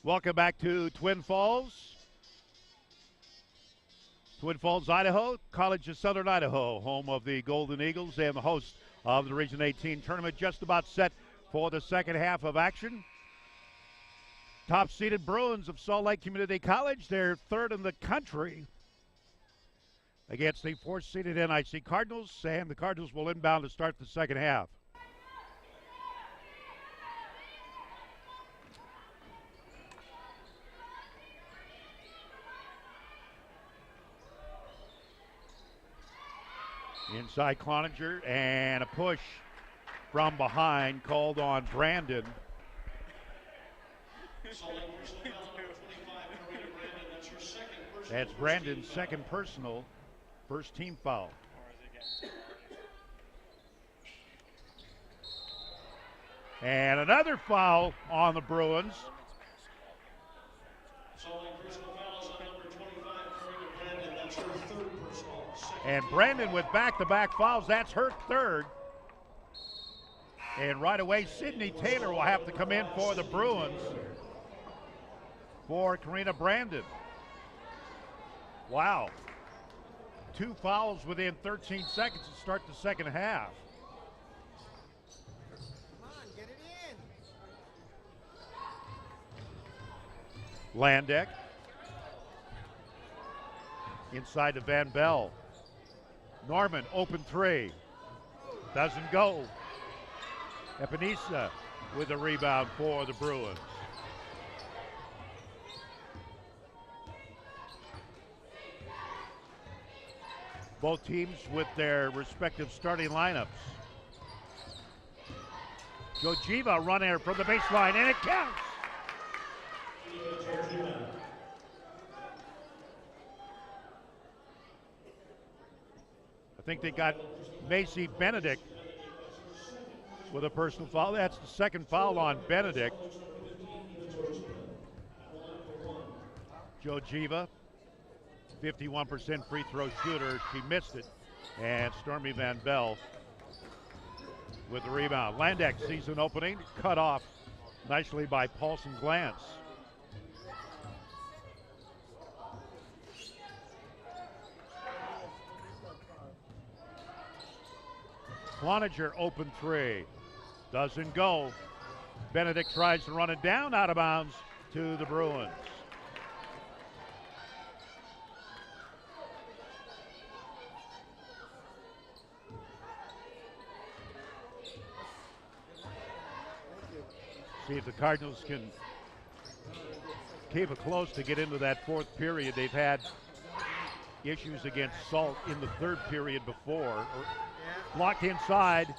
Speaker 2: Welcome back to Twin Falls. Twin Falls, Idaho, College of Southern Idaho, home of the Golden Eagles and the host of the Region 18 tournament, just about set for the second half of action. Top-seeded Bruins of Salt Lake Community College, they're third in the country against the fourth-seeded NIC Cardinals, and the Cardinals will inbound to start the second half. Inside Cloninger, and a push from behind called on Brandon. That's Brandon's second personal, first team foul. And another foul on the Bruins. And Brandon with back-to-back fouls, that's her third. And right away, Sydney Taylor will have to come in for the Bruins for Karina Brandon. Wow. 2 fouls within 13 seconds to start the second half.
Speaker 6: Come on, get it in.
Speaker 2: Landeck. Inside to Van Bell. Norman, open 3. Doesn't go. Epinesa with a rebound for the Bruins. Both teams with their respective starting lineups. Jojiva running from the baseline, and it counts. I think they got Macy Benedict with a personal foul. That's the second foul on Benedict. Jojiva, 51% free throw shooter. She missed it. And Stormy Van Bell with the rebound. Landeck season opening, cut off nicely by Paulson Glantz. Cloninger open 3. Doesn't go. Benedict tries to run it down, out of bounds to the Bruins. See if the Cardinals can keep it close to get into that fourth period. They've had issues against Salt in the third period before. Blocked inside.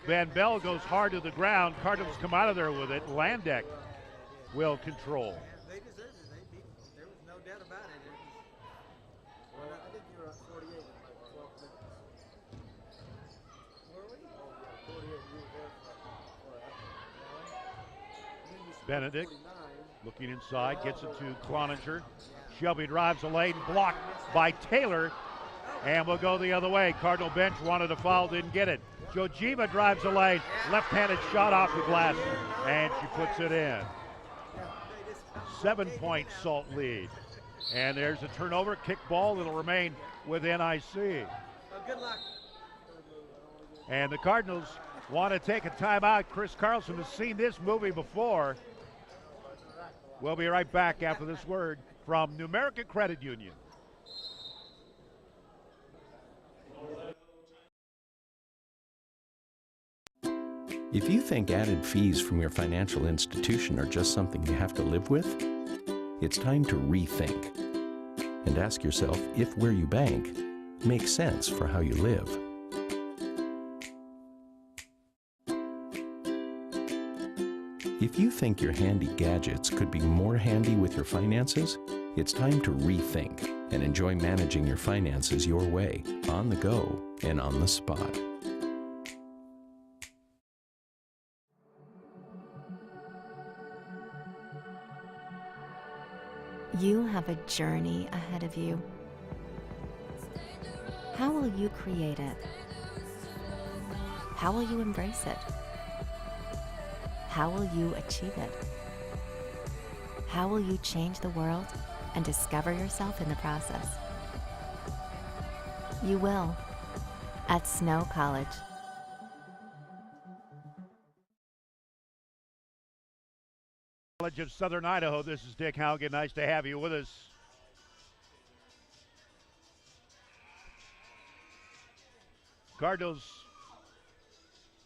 Speaker 2: Van Bell goes hard to the ground. Cardinals come out of there with it. Landeck will control.
Speaker 6: They deserved it. They beat them. There was no doubt about it. Well, I think you were at 48 in like 12 minutes. Were we? Oh, yeah, 48. You were there for
Speaker 2: Benedict looking inside, gets it to Cloninger. Shelby drives the lane, blocked by Taylor, and will go the other way. Cardinal bench wanted a foul, didn't get it. Jojiva drives the lane, left-handed shot off the glass, and she puts it in. 7-point Salt lead. And there's a turnover, kick ball that'll remain with NIC.
Speaker 6: Good luck.
Speaker 2: And the Cardinals want to take a timeout. Chris Carlson has seen this movie before. We'll be right back after this word from New American Credit Union.
Speaker 3: If you think added fees from your financial institution are just something you have to live with, it's time to rethink and ask yourself if where you bank makes sense for how you live. If you think your handy gadgets could be more handy with your finances, it's time to rethink and enjoy managing your finances your way, on the go and on the spot.
Speaker 19: You have a journey ahead of you. How will you create it? How will you embrace it? How will you achieve it? How will you change the world and discover yourself in the process? You will, at Snow College.
Speaker 2: College of Southern Idaho. This is Dick Haugen. Nice to have you with us. Cardinals,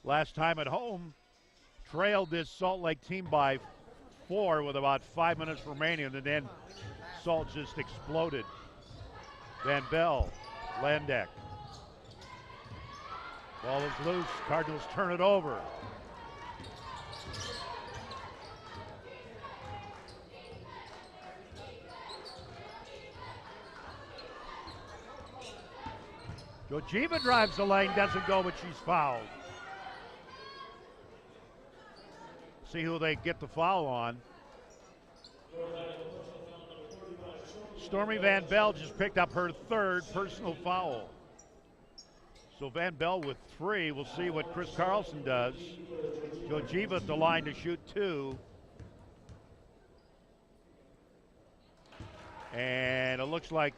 Speaker 2: last time at home, trailed this Salt Lake team by 4 with about 5 minutes remaining, and then Salt just exploded. Van Bell, Landek. Ball is loose. Cardinals turn it over. Jojiva drives the lane, doesn't go, but she's fouled. See who they get the foul on. Stormy Van Bell just picked up her 3rd personal foul. So Van Bell with 3. We'll see what Chris Carlson does. Jojiva at the line to shoot 2. And it looks like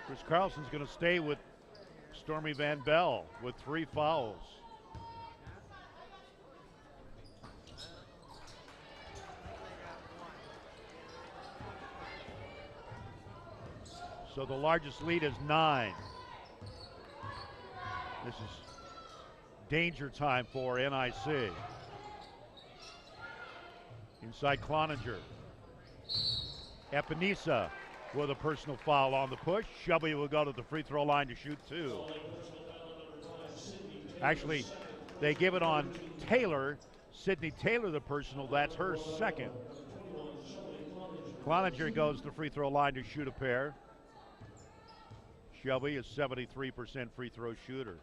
Speaker 2: Chris Carlson's going to stay with Stormy Van Bell with 3 fouls. So the largest lead is 9. This is danger time for NIC. Inside Cloninger. Epinesa with a personal foul on the push. Shelby will go to the free throw line to shoot 2. Actually, they give it on Taylor. Sydney Taylor, the personal, that's her 2nd. Cloninger goes to the free throw line to shoot a pair. Shelby is 73% free throw shooter.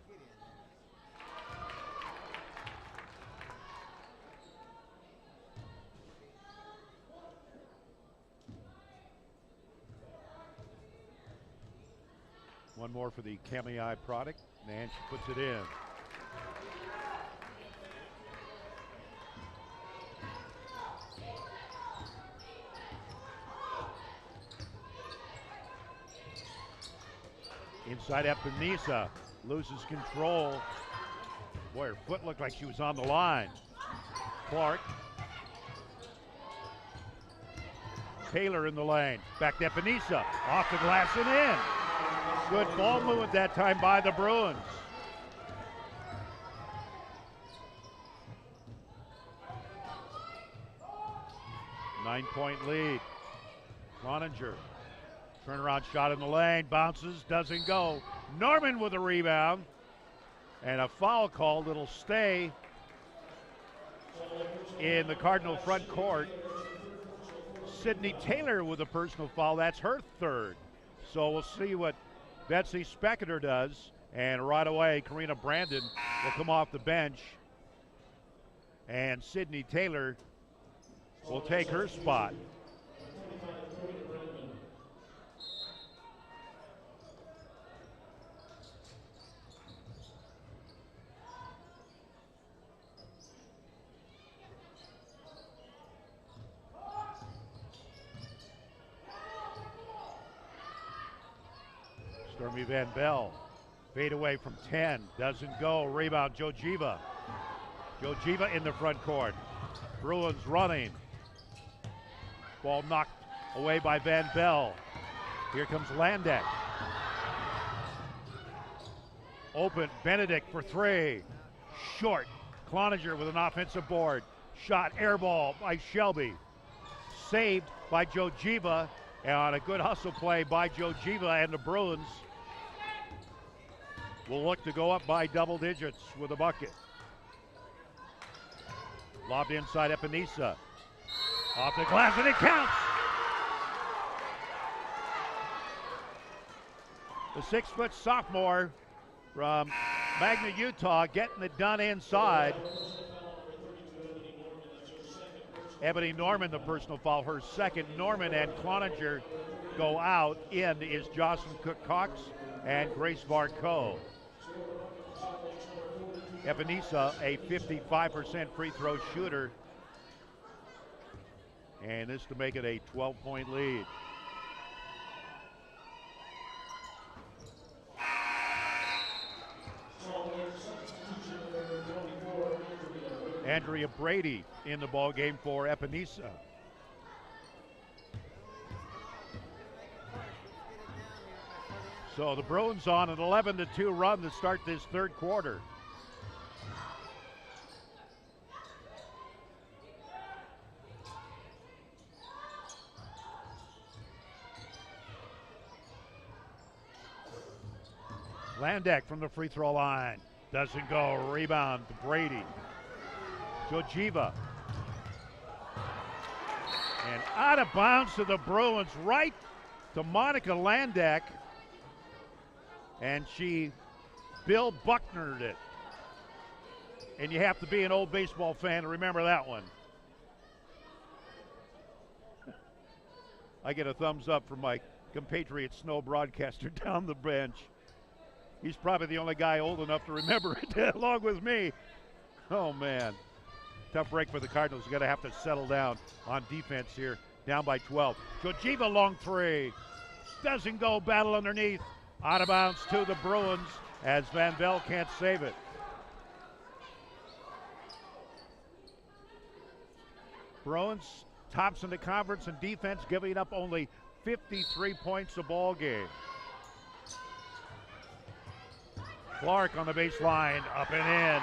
Speaker 2: One more for the Cami product, and she puts it in. Inside Epinesa, loses control. Boy, her foot looked like she was on the line. Clark. Taylor in the lane. Back to Epinesa. Off the glass and in. Good ball movement that time by the Bruins. Nine-point lead. Cloninger. Turnaround shot in the lane. Bounces. Doesn't go. Norman with a rebound. And a foul called. It'll stay in the Cardinal front court. Sydney Taylor with a personal foul. That's her 3rd. So we'll see what Betsy Spector does. And right away, Karina Brandon will come off the bench. And Sydney Taylor will take her spot. Stormy Van Bell, fade away from 10, doesn't go, rebound Jojiva. Jojiva in the front court. Bruins running. Ball knocked away by Van Bell. Here comes Landek. Open, Benedict for 3. Short, Cloninger with an offensive board. Shot, air ball by Shelby. Saved by Jojiva, and on a good hustle play by Jojiva, and the Bruins will look to go up by double digits with a bucket. Lobbed inside Epinesa. Off the glass, and it counts! The 6-foot sophomore from Magna, Utah, getting it done inside. Ebony Norman, the personal foul, her 2nd. Norman and Cloninger go out. In is Jocelyn Cook-Cox and Grace Varco. Epinesa, a 55% free throw shooter. And this to make it a 12-point lead. Andrea Brady in the ball game for Epinesa. So the Bruins on an 11-2 run to start this third quarter. Landek from the free throw line. Doesn't go. Rebound to Brady. Jojiva. And out of bounds to the Bruins, right to Monica Landek. And she Bill Bucknered it. And you have to be an old baseball fan to remember that one. I get a thumbs up from my compatriot Snow broadcaster down the bench. He's probably the only guy old enough to remember it along with me. Oh, man. Tough break for the Cardinals. Going to have to settle down on defense here. Down by 12. Jojiva long three. Doesn't go. Battle underneath. Out of bounds to the Bruins as Van Bell can't save it. Bruins tops in the conference in defense, giving up only 53 points a ball game. Clark on the baseline, up and in.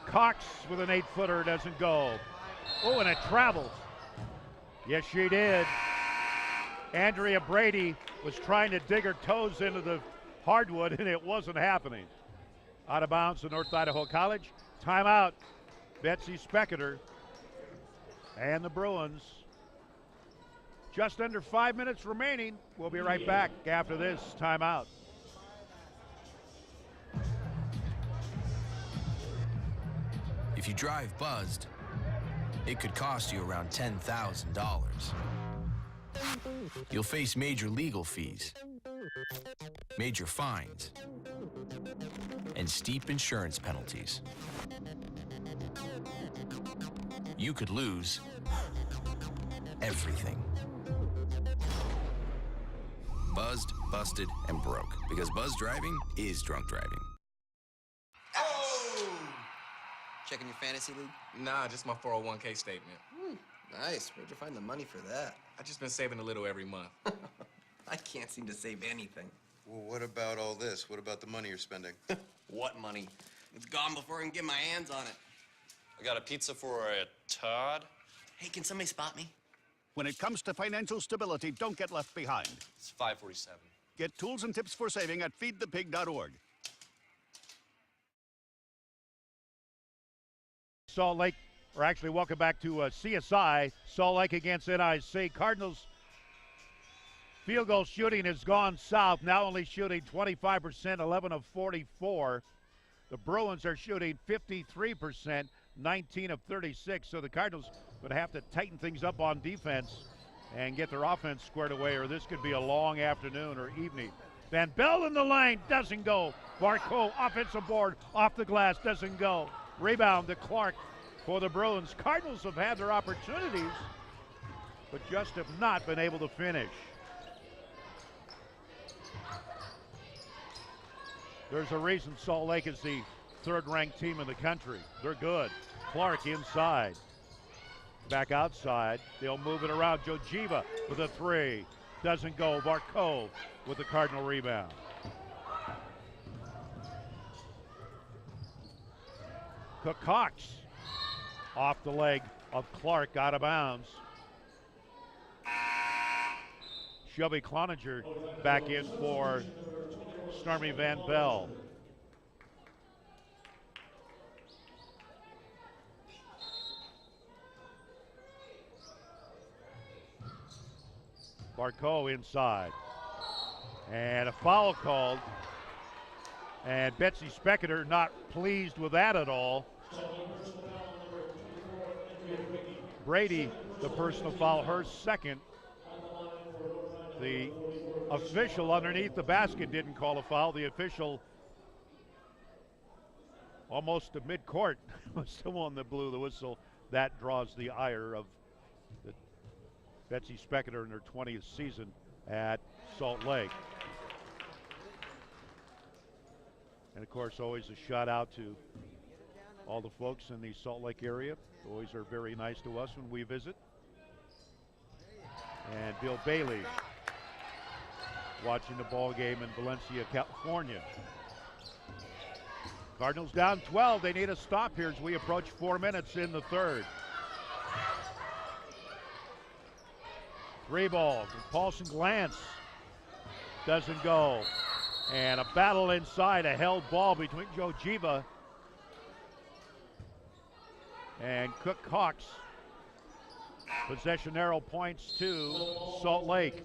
Speaker 2: Cox with an 8-footer doesn't go. Oh, and it travels. Yes, she did. Andrea Brady was trying to dig her toes into the hardwood, and it wasn't happening. Out of bounds to North Idaho College. Timeout. Betsy Specketer and the Bruins. Just under 5 minutes remaining. We'll be right back after this timeout.
Speaker 11: If you drive buzzed, it could cost you around $10,000. You'll face major legal fees, major fines, and steep insurance penalties. You could lose everything. Buzzed, busted, and broke. Because buzz driving is drunk driving.
Speaker 20: Checking your fantasy league?
Speaker 21: Nah, just my 401k statement.
Speaker 20: Nice. Where'd you find the money for that?
Speaker 21: I just been saving a little every month.
Speaker 20: I can't seem to save anything.
Speaker 22: Well, what about all this? What about the money you're spending?
Speaker 20: What money? It's gone before I can get my hands on it.
Speaker 23: I got a pizza for a Todd.
Speaker 20: Hey, can somebody spot me?
Speaker 24: When it comes to financial stability, don't get left behind.
Speaker 23: It's 547.
Speaker 24: Get tools and tips for saving at feedthepig.org.
Speaker 2: Salt Lake, or actually welcome back to CSI. Salt Lake against NIC. Cardinals field goal shooting has gone south, now only shooting 25%, 11 of 44. The Bruins are shooting 53%, 19 of 36. So the Cardinals would have to tighten things up on defense and get their offense squared away, or this could be a long afternoon or evening. Van Bell in the lane, doesn't go. Barco, offensive board, off the glass, doesn't go. Rebound to Clark for the Bruins. Cardinals have had their opportunities, but just have not been able to finish. There's a reason Salt Lake is the third-ranked team in the country. They're good. Clark inside. Back outside. They'll move it around. Jojiva with a three. Doesn't go. Barco with the Cardinal rebound. Cox off the leg of Clark, out of bounds. Shelby Cloninger back in for Stormy Van Bell. Barco inside. And a foul called. And Betsy Specketer not pleased with that at all. Brady, the personal foul, her second. The official underneath the basket didn't call a foul. The official almost to midcourt was the one that blew the whistle. That draws the ire of Betsy Specketer in her 20th season at Salt Lake. And of course, always a shout out to all the folks in the Salt Lake area. Always are very nice to us when we visit. And Bill Bailey watching the ball game in Valencia, California. Cardinals down 12. They need a stop here as we approach 4 minutes in the third. 3 ball. Paulson glance. Doesn't go. And a battle inside, a held ball between Joe Jiva and Cook Cox. Possession arrow points to Salt Lake.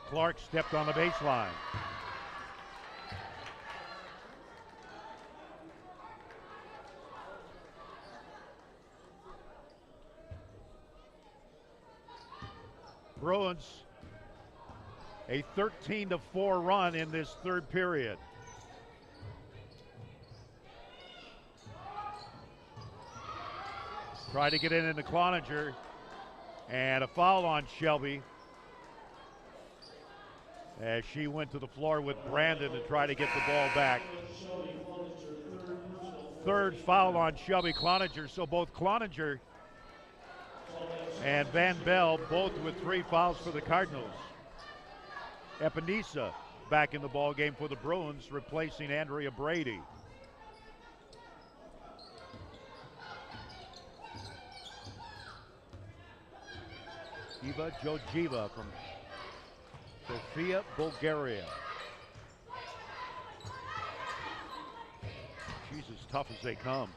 Speaker 2: Clark stepped on the baseline. Bruins a 13-4 run in this third period. Try to get in into Cloninger, and a foul on Shelby as she went to the floor with Brandon to try to get the ball back. Third foul on Shelby Cloninger, so both Cloninger and Van Bell both with 3 fouls for the Cardinals. Epinesa back in the ball game for the Bruins, replacing Andrea Brady. Eva Georgieva from Sofia, Bulgaria. She's as tough as they come.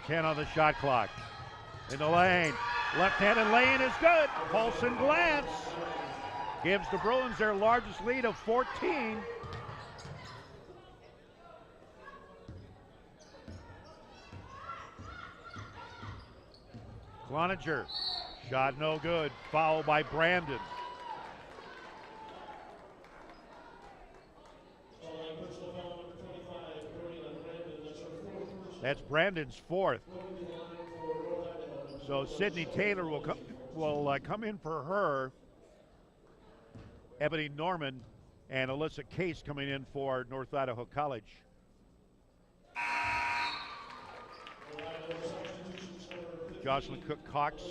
Speaker 2: Ten on the shot clock. In the lane. Left-handed lane is good. Paulson glance gives the Bruins their largest lead of 14. Cloninger, shot no good. Foul by Brandon. That's Brandon's 4th. So Sydney Taylor will come in for her. Ebony Norman and Alyssa Case coming in for North Idaho College. Jocelyn Cook-Cox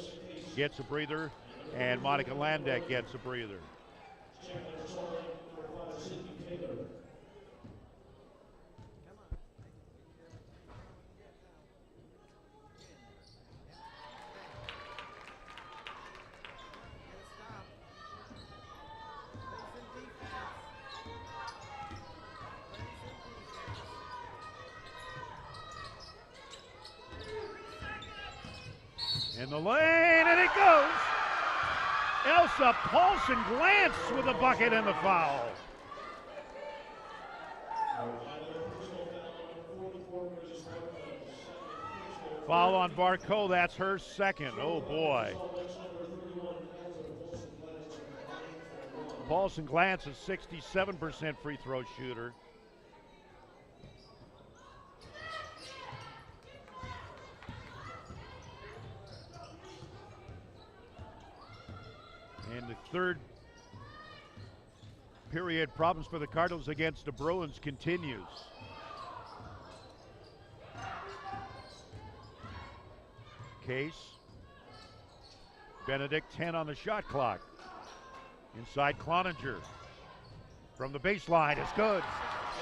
Speaker 2: gets a breather, and Monica Landeck gets a breather. In the lane, and it goes. Elsa Paulson glance with a bucket and the foul. Foul on Barco, that's her 2nd. Oh boy. Paulson glance is 67% free throw shooter. And the third period problems for the Cardinals against the Bruins continues. Case. Benedict, 10 on the shot clock. Inside Cloninger. From the baseline, it's good.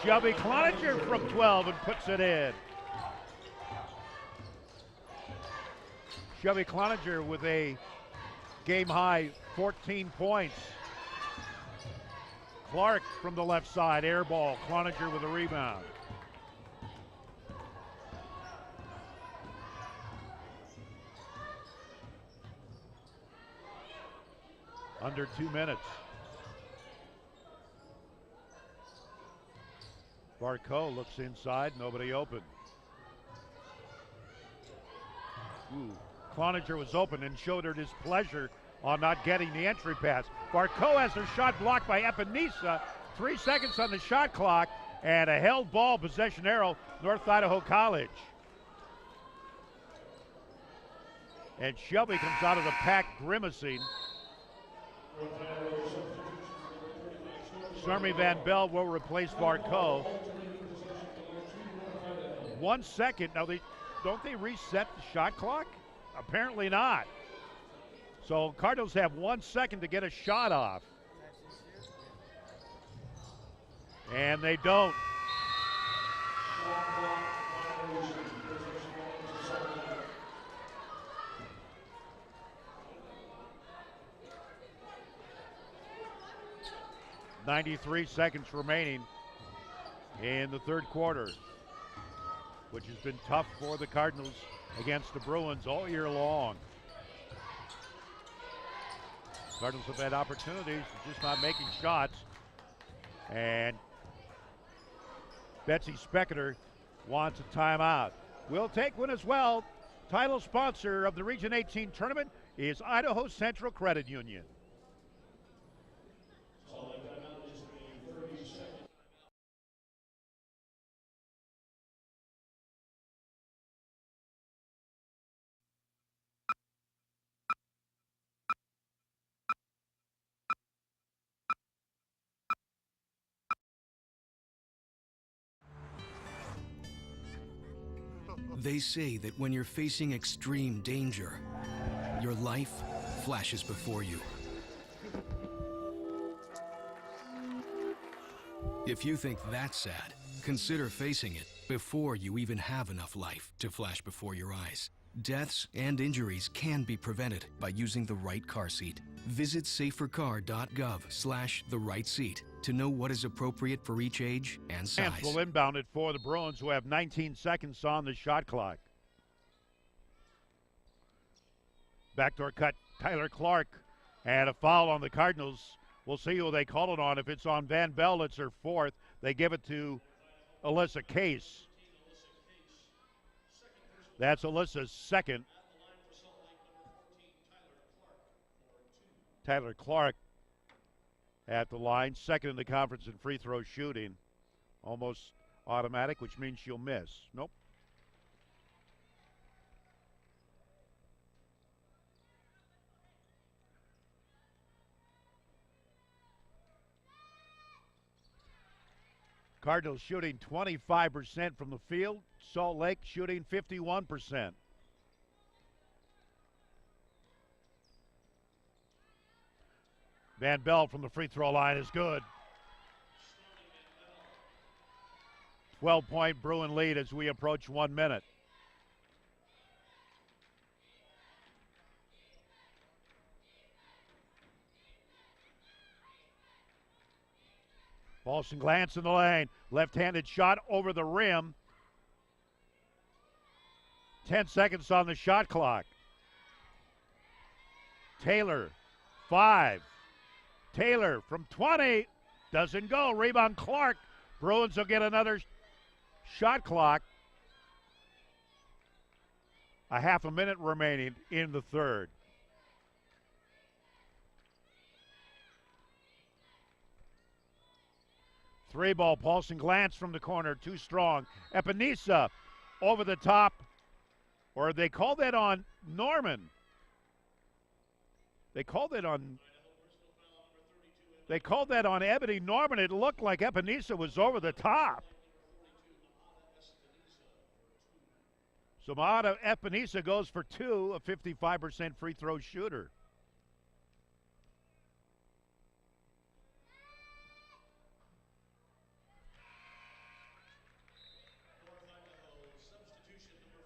Speaker 2: Shelby Cloninger from 12 and puts it in. Shelby Cloninger with a game-high 14 points. Clark from the left side, air ball. Cloninger with a rebound. Under 2 minutes. Barco looks inside, nobody open. Ooh, Cloninger was open and showed her his pleasure on not getting the entry pass. Barco has her shot blocked by Epinesa. 3 seconds on the shot clock, and a held ball, possession arrow, North Idaho College. And Shelby comes out of the pack grimacing. Stormy Van Bell will replace Barco. 1 second. Now, don't they reset the shot clock? Apparently not. So Cardinals have 1 second to get a shot off. And they don't. .93 seconds remaining in the third quarter, which has been tough for the Cardinals against the Bruins all year long. Cardinals have had opportunities, just not making shots. And Betsy Spector wants a timeout. We'll take one as well. Title sponsor of the Region 18 tournament is Idaho Central Credit Union.
Speaker 1: They say that when you're facing extreme danger, your life flashes before you. If you think that's sad, consider facing it before you even have enough life to flash before your eyes. Deaths and injuries can be prevented by using the right car seat. Visit safercar.gov/the-right-seat to know what is appropriate for each age and size.
Speaker 2: Fans will inbound it for the Bruins, who have 19 seconds on the shot clock. Backdoor cut, Tyler Clark, and a foul on the Cardinals. We'll see who they call it on. If it's on Van Bell, it's her fourth. They give it to Alyssa Case. That's Alyssa's second. Tyler Clark at the line, second in the conference in free throw shooting. Almost automatic, which means she'll miss. Nope. Cardinals shooting 25% from the field. Salt Lake shooting 51%. Van Bell from the free throw line is good. 12-point Bruin lead as we approach 1 minute. Paulson glance in the lane. Left-handed shot over the rim. 10 seconds on the shot clock. Taylor, 5. Taylor from 20. Doesn't go. Rebound Clark. Bruins will get another shot clock. A half a minute remaining in the third. Three ball, Paulson glance from the corner, too strong. Epinesa over the top, or they called that on Norman. They called that on Ebony Norman. It looked like Epinesa was over the top. So Mahada Epinesa goes for two, a 55% free throw shooter.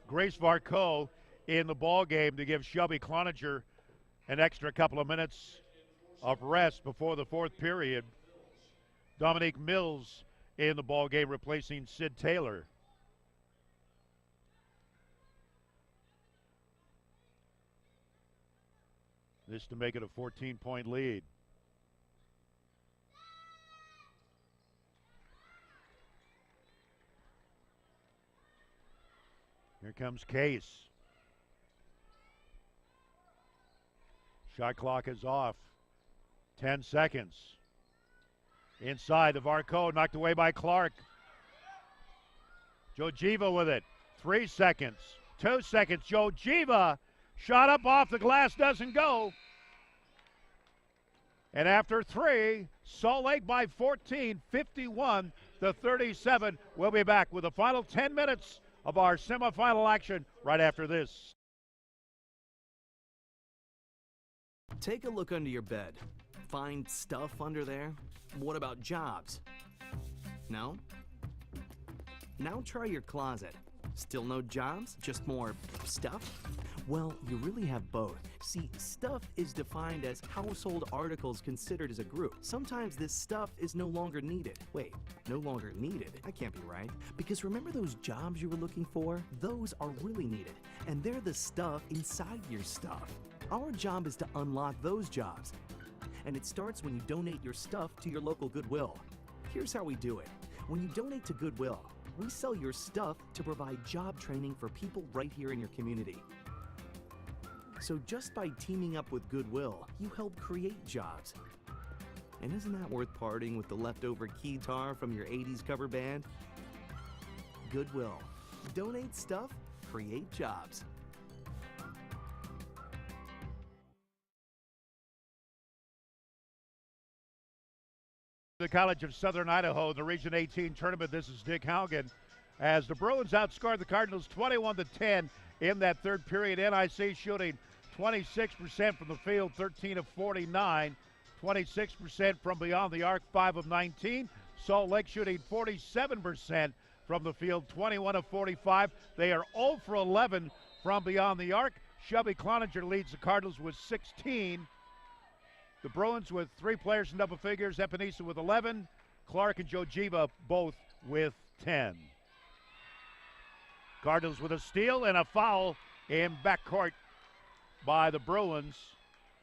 Speaker 2: Grace Varco in the ball game to give Shelby Cloninger an extra couple of minutes of rest before the fourth period. Dominique Mills in the ball game replacing Sid Taylor. This to make it a 14-point lead. Here comes Case. Shot clock is off. 10 seconds. Inside of Varco, knocked away by Clark. Jojiva with it. 3 seconds. 2 seconds. Jojiva shot up off the glass, doesn't go. And after 3, Salt Lake by 14, 51-37. We'll be back with the final 10 minutes of our semifinal action right after this.
Speaker 13: Take a look under your bed. Find stuff under there? What about jobs? No? Now try your closet. Still no jobs? Just more stuff? Well, you really have both. See, stuff is defined as household articles considered as a group. Sometimes this stuff is no longer needed. Wait, no longer needed? That can't be right. Because remember those jobs you were looking for? Those are really needed. And they're the stuff inside your stuff. Our job is to unlock those jobs. And it starts when you donate your stuff to your local Goodwill. Here's how we do it. When you donate to Goodwill, we sell your stuff to provide job training for people right here in your community. So just by teaming up with Goodwill, you help create jobs. And isn't that worth parting with the leftover keytar from your 80s cover band? Goodwill. Donate stuff, create jobs.
Speaker 2: The College of Southern Idaho, the Region 18 tournament. This is Dick Haugen. As the Bruins outscored the Cardinals 21-10 in that third period. NIC shooting 26% from the field, 13 of 49, 26% from beyond the arc, 5 of 19. Salt Lake shooting 47% from the field, 21 of 45. They are 0 for 11 from beyond the arc. Shelby Cloninger leads the Cardinals with 16. The Bruins with 3 players in double figures, Epinesa with 11, Clark and Jojiva both with 10. Cardinals with a steal and a foul in backcourt by the Bruins.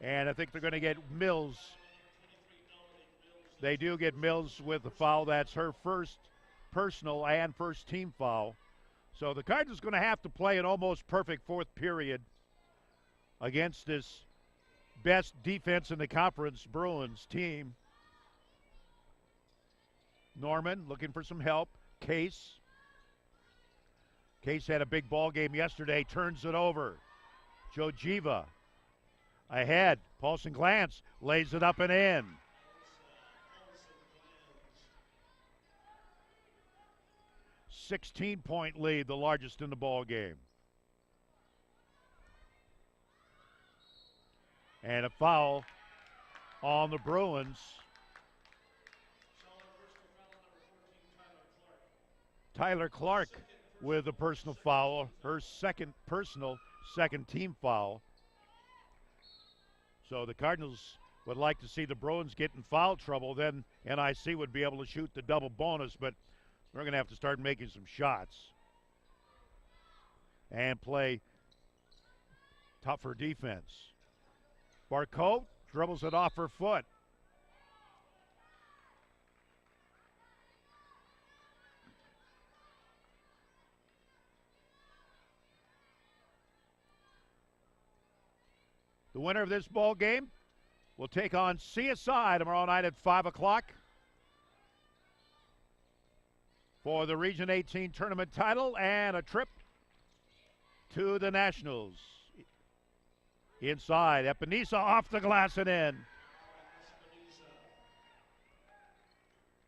Speaker 2: And I think they're going to get Mills. They do get Mills with the foul. That's her first personal and first team foul. So the Cardinals going to have to play an almost perfect fourth period against this best defense in the conference Bruins team. Norman looking for some help. Case had a big ball game yesterday, turns it over. Jojiva ahead. Paulson Glantz lays it up and in. $16-point lead, the largest in the ball game. And a foul on the Bruins. Tyler Clark with a personal foul, her second personal, second team foul. So the Cardinals would like to see the Bruins get in foul trouble. Then NIC would be able to shoot the double bonus, but they're going to have to start making some shots and play tougher defense. Barcoat dribbles it off her foot. The winner of this ball game will take on CSI tomorrow night at 5 o'clock for the Region 18 tournament title and a trip to the Nationals. Inside, Epinesa off the glass and in.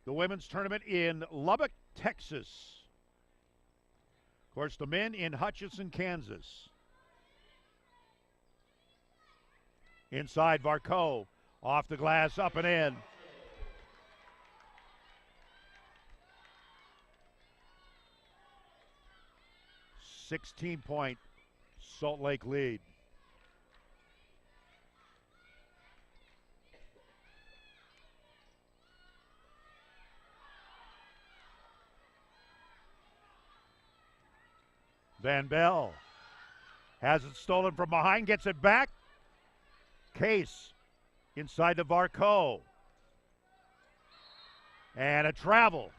Speaker 2: The women's tournament in Lubbock, Texas. Of course, the men in Hutchinson, Kansas. Inside, Varco off the glass, up and in. $16-point Salt Lake lead. Van Bell has it stolen from behind, gets it back. Case inside to Varco. And a travel.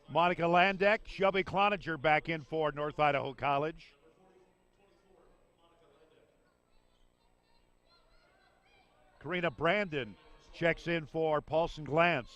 Speaker 2: Monica Landek, Shelby Cloninger back in for North Idaho College. Karina Brandon checks in for Paulson Glantz.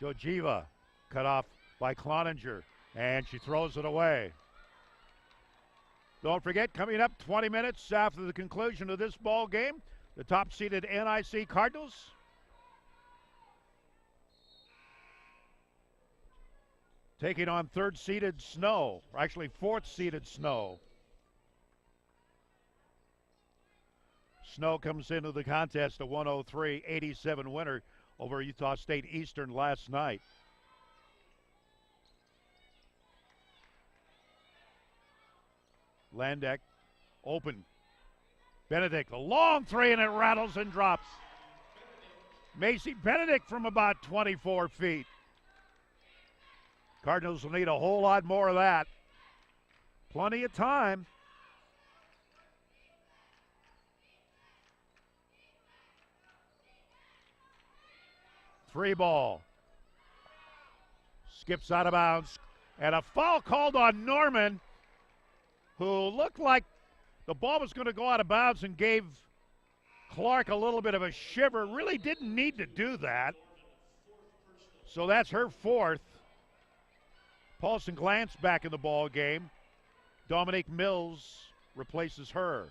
Speaker 2: Jojiva cut off by Cloninger, and she throws it away. Don't forget, coming up 20 minutes after the conclusion of this ball game, the top-seeded NIC Cardinals taking on third-seeded Snow, or actually fourth-seeded Snow. Snow comes into the contest a 103-87 winner over Utah State Eastern last night. Landek, open. Benedict, a long three, and it rattles and drops. Macy Benedict from about 24 feet. Cardinals will need a whole lot more of that. Plenty of time. Free ball. Skips out of bounds. And a foul called on Norman, who looked like the ball was going to go out of bounds and gave Clark a little bit of a shiver. Really didn't need to do that. So that's her fourth. Paulson Glantz back in the ball game. Dominique Mills replaces her.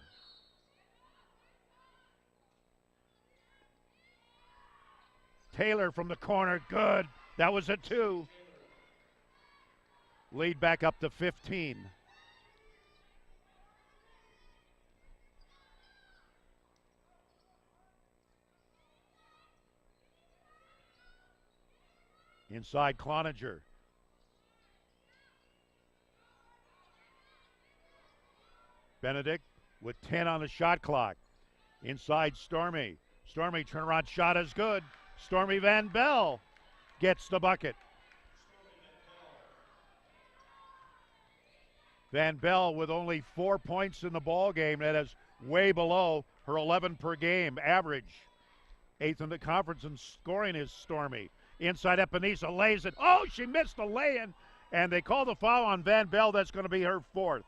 Speaker 2: Taylor from the corner, good. That was a 2. Lead back up to 15. Inside Cloninger. Benedict with 10 on the shot clock. Inside Stormy. Stormy turnaround shot is good. Stormy Van Bell gets the bucket. Van Bell with only 4 points in the ball game. That is way below her 11 per game average. 8th in the conference in scoring is Stormy. Inside Epinesa lays it. Oh, she missed the lay-in, and they call the foul on Van Bell. That's going to be her 4th.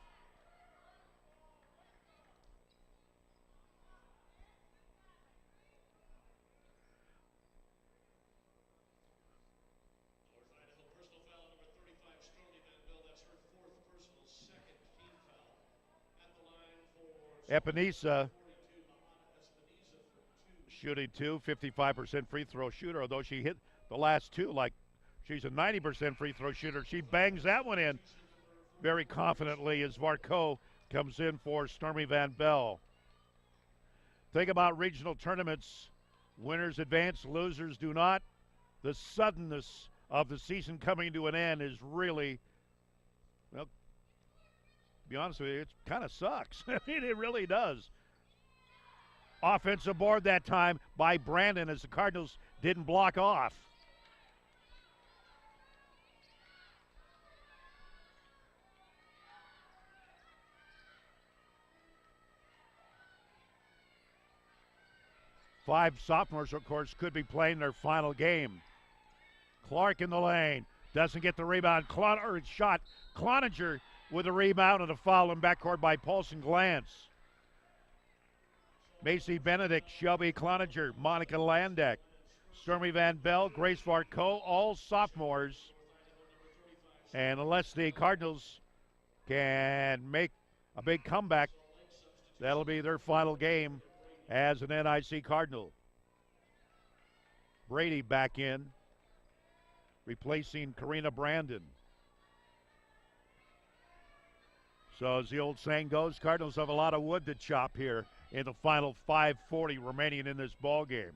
Speaker 2: Epinesa shooting 2, 55% free throw shooter, although she hit the last 2 like she's a 90% free throw shooter. She bangs that one in very confidently as Varco comes in for Stormy Van Bell. Think about regional tournaments. Winners advance, losers do not. The suddenness of the season coming to an end is really, well, to be honest with you, it kind of sucks. I mean, it really does. Offensive board that time by Brandon as the Cardinals didn't block off. Five sophomores, of course, could be playing their final game. Clark in the lane. Doesn't get the rebound. Shot. Cloninger with a rebound and a foul in backcourt by Paulson Glantz. Macy Benedict, Shelby Cloninger, Monica Landek, Stormy Van Bell, Grace Varco, all sophomores. And unless the Cardinals can make a big comeback, that'll be their final game as an NIC Cardinal. Brady back in, replacing Karina Brandon. So as the old saying goes, Cardinals have a lot of wood to chop here in the final 5:40 remaining in this ball game.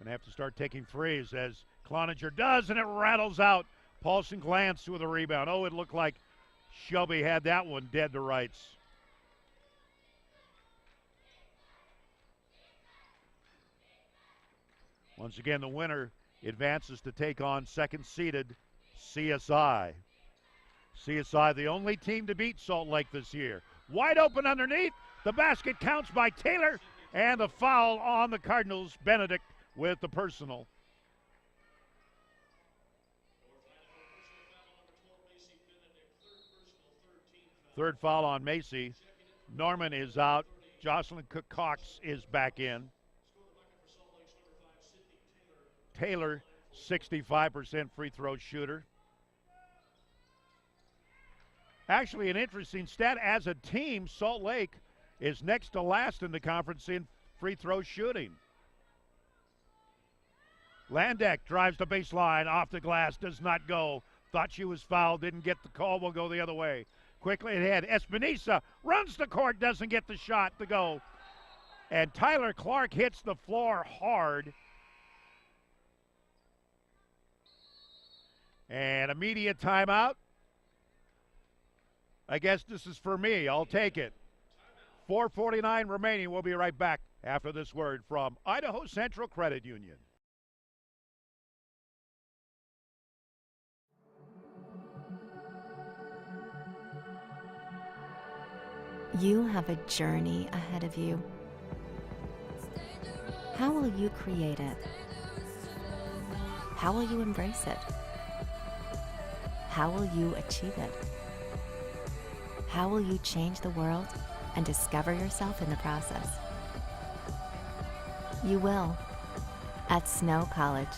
Speaker 2: Going to have to start taking threes as Cloninger does, and it rattles out. Paulson glanced with a rebound. Oh, it looked like Shelby had that one dead to rights. Once again, the winner advances to take on second-seeded CSI. CSI, the only team to beat Salt Lake this year. Wide open underneath. The basket counts by Taylor, and the foul on the Cardinals. Benedict with the personal. Third foul on Macy. Norman is out. Jocelyn Cook-Cox is back in. Taylor, 65% free throw shooter. Actually, an interesting stat. As a team, Salt Lake is next to last in the conference in free throw shooting. Landeck drives the baseline, off the glass, does not go. Thought she was fouled, didn't get the call, will go the other way. Quickly ahead, Espinosa runs the court, doesn't get the shot to go. And Tyler Clark hits the floor hard. And immediate timeout. I guess this is for me. I'll take it. 4:49 remaining. We'll be right back after this word from Idaho Central Credit Union.
Speaker 19: You have a journey ahead of you. How will you create it? How will you embrace it? How will you achieve it? How will you change the world and discover yourself in the process? You will, at Snow College.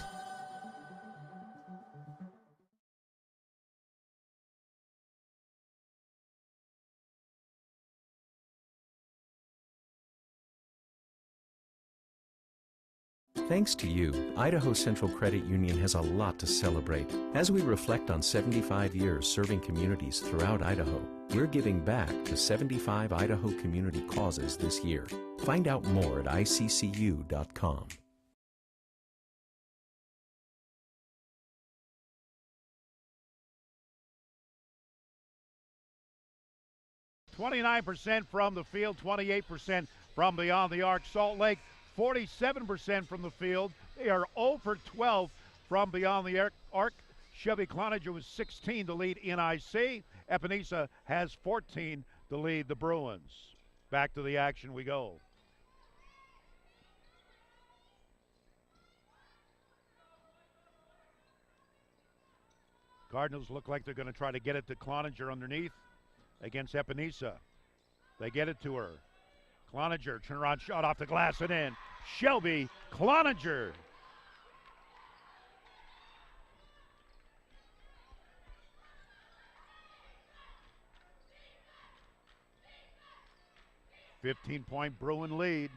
Speaker 3: Thanks to you, Idaho Central Credit Union has a lot to celebrate. As we reflect on 75 years serving communities throughout Idaho, we're giving back to 75 Idaho community causes this year. Find out more at iccu.com.
Speaker 2: %29 from the field, 28% from beyond the arc. Salt Lake, 47% from the field. They are 0 for 12 from beyond the arc. Chevy Cloninger was 16 to lead NIC. Epinesa has 14 to lead the Bruins. Back to the action we go. Cardinals look like they're going to try to get it to Cloninger underneath against Epinesa. They get it to her. Cloninger, turnaround shot off the glass and in. Shelby Cloninger. .15 Bruin lead.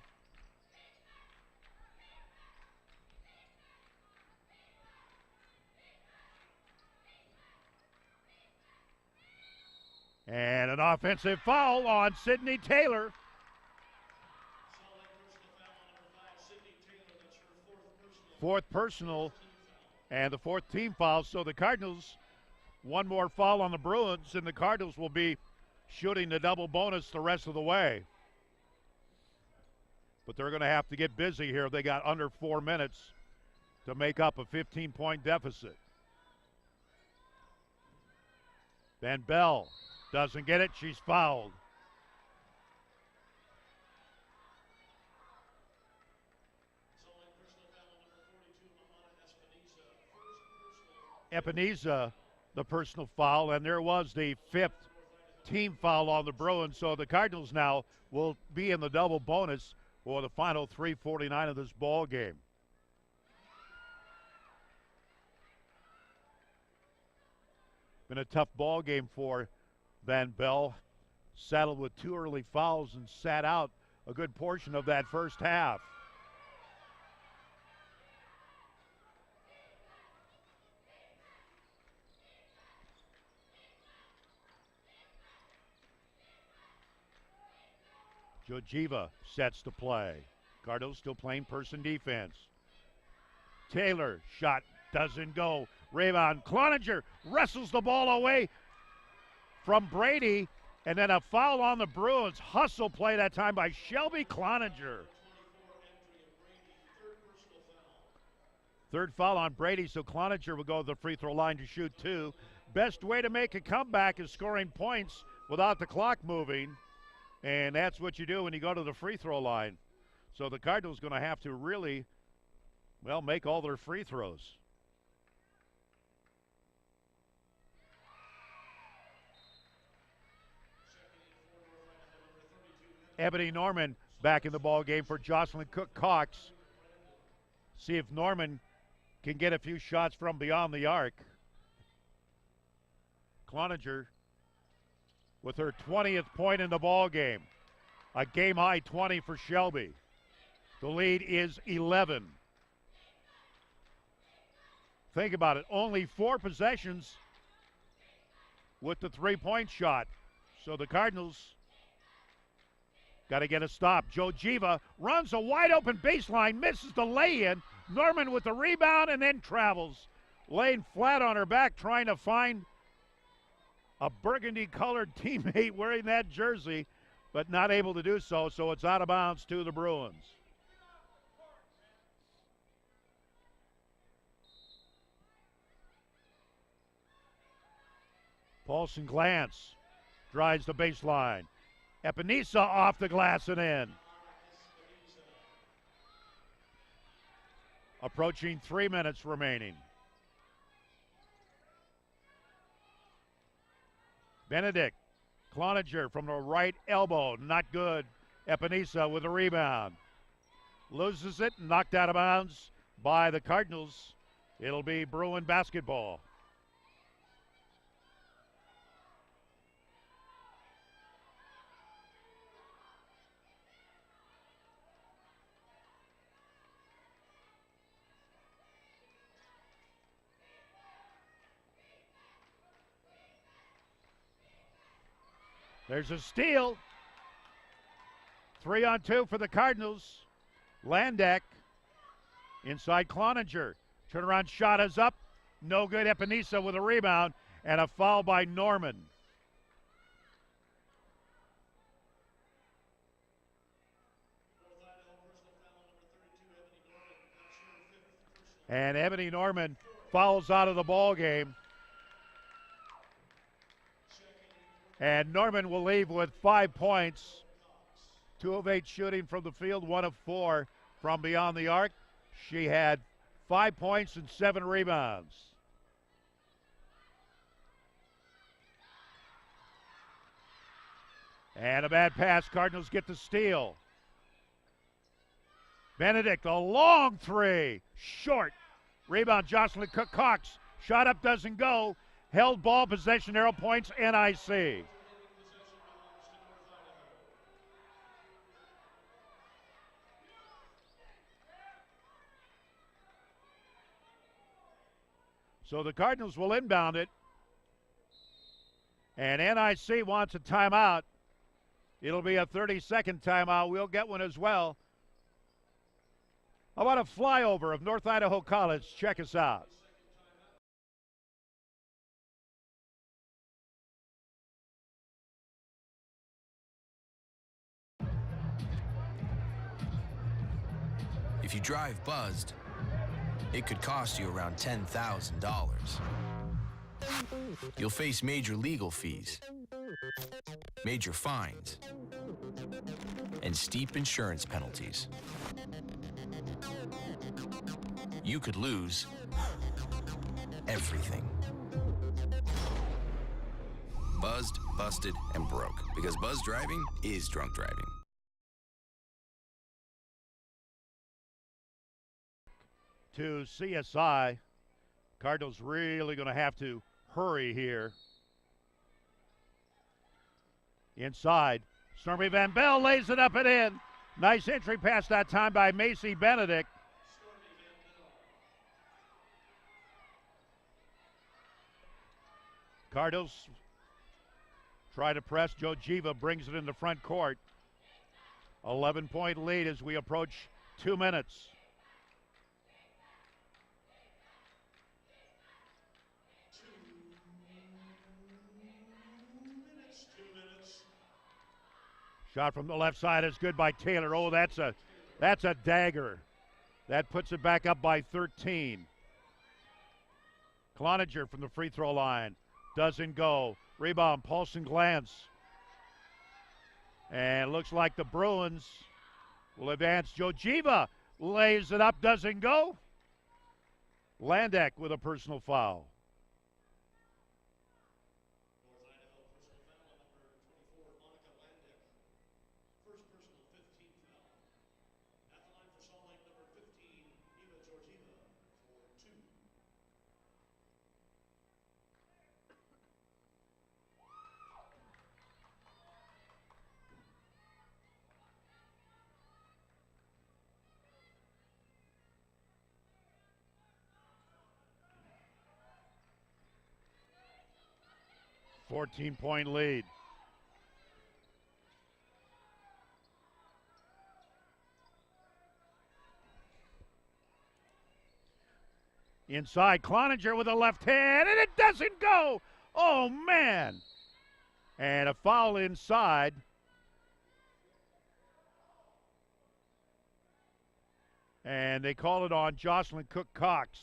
Speaker 2: And an offensive foul on Sydney Taylor. Fourth personal and the fourth team foul. So the Cardinals, one more foul on the Bruins, and the Cardinals will be shooting the double bonus the rest of the way. But they're going to have to get busy here. They got under 4 minutes to make up a 15-point deficit. Van Bell doesn't get it. She's fouled. Epinesa, the personal foul, and there was the fifth team foul on the Bruins. So the Cardinals now will be in the double bonus for the final 3:49 of this ball game. Been a tough ball game for Van Bell. Saddled with 2 early fouls and sat out a good portion of that first half. Jojiva sets to play. Cardinals still playing person defense. Taylor, shot doesn't go. Rebound. Cloninger wrestles the ball away from Brady, and then a foul on the Bruins. Hustle play that time by Shelby Cloninger. Third foul on Brady, so Cloninger will go to the free throw line to shoot 2. Best way to make a comeback is scoring points without the clock moving, and that's what you do when you go to the free throw line. So the Cardinals going to have to really, well, make all their free throws. Ebony Norman back in the ball game for Jocelyn Cook-Cox. See if Norman can get a few shots from beyond the arc. Cloninger with her 20th point in the ball game. A game-high 20 for Shelby. The lead is 11. Think about it. Only 4 possessions with the three-point shot. So the Cardinals got to get a stop. Jojiva runs a wide-open baseline, misses the lay-in. Norman with the rebound and then travels. Laying flat on her back, trying to find a burgundy-colored teammate wearing that jersey, but not able to do so, so it's out of bounds to the Bruins. Paulson glance, drives the baseline. Epinesa off the glass and in. Approaching 3 minutes remaining. Benedict, Cloninger from the right elbow, not good. Epinesa with a rebound. Loses it, knocked out of bounds by the Cardinals. It'll be Bruin basketball. There's a steal. 3-on-2 for the Cardinals. Landak inside Cloninger. Turnaround shot is up. No good. Epinesa with a rebound and a foul by Norman. And Ebony Norman fouls out of the ball game. And Norman will leave with 5 points. 2 of 8 shooting from the field, 1 of 4 from beyond the arc. She had 5 points and 7 rebounds. And a bad pass. Cardinals get the steal. Benedict, a long 3. Short. Rebound, Jocelyn Cook-Cox. Shot up, doesn't go. Held ball, possession, arrow points, NIC. So the Cardinals will inbound it. And NIC wants a timeout. It'll be a 30-second timeout. We'll get one as well. How about a flyover of North Idaho College? Check us out.
Speaker 11: If you drive buzzed, it could cost you around $10,000. You'll face major legal fees, major fines, and steep insurance penalties. You could lose everything. Buzzed, busted, and broke, because buzz driving is drunk driving.
Speaker 2: To CSI. Cardinals really going to have to hurry here. Inside, Stormy Van Bell lays it up and in. Nice entry pass that time by Macy Benedict. Cardinals try to press. Jojiva brings it in the front court. 11-point lead as we approach 2 minutes. Shot from the left side is good by Taylor. Oh, that's a dagger. That puts it back up by 13. Cloninger from the free throw line. Doesn't go. Rebound, Paulson glance. And looks like the Bruins will advance. Jojiva lays it up, doesn't go. Landek with a personal foul. Point lead. Inside, Cloninger with a left hand, and it doesn't go. Oh, man. And a foul inside. And they call it on Jocelyn Cook-Cox.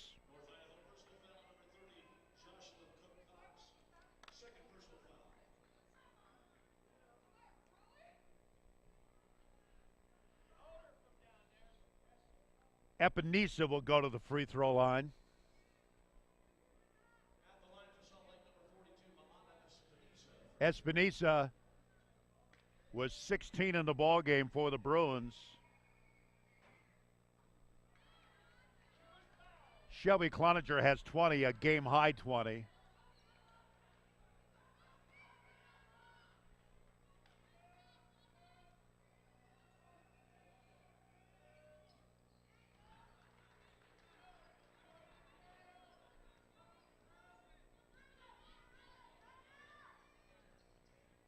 Speaker 2: Epinesa will go to the free throw line. Espinisa was 16 in the ball game for the Bruins. Shelby Cloninger has 20, a game high 20.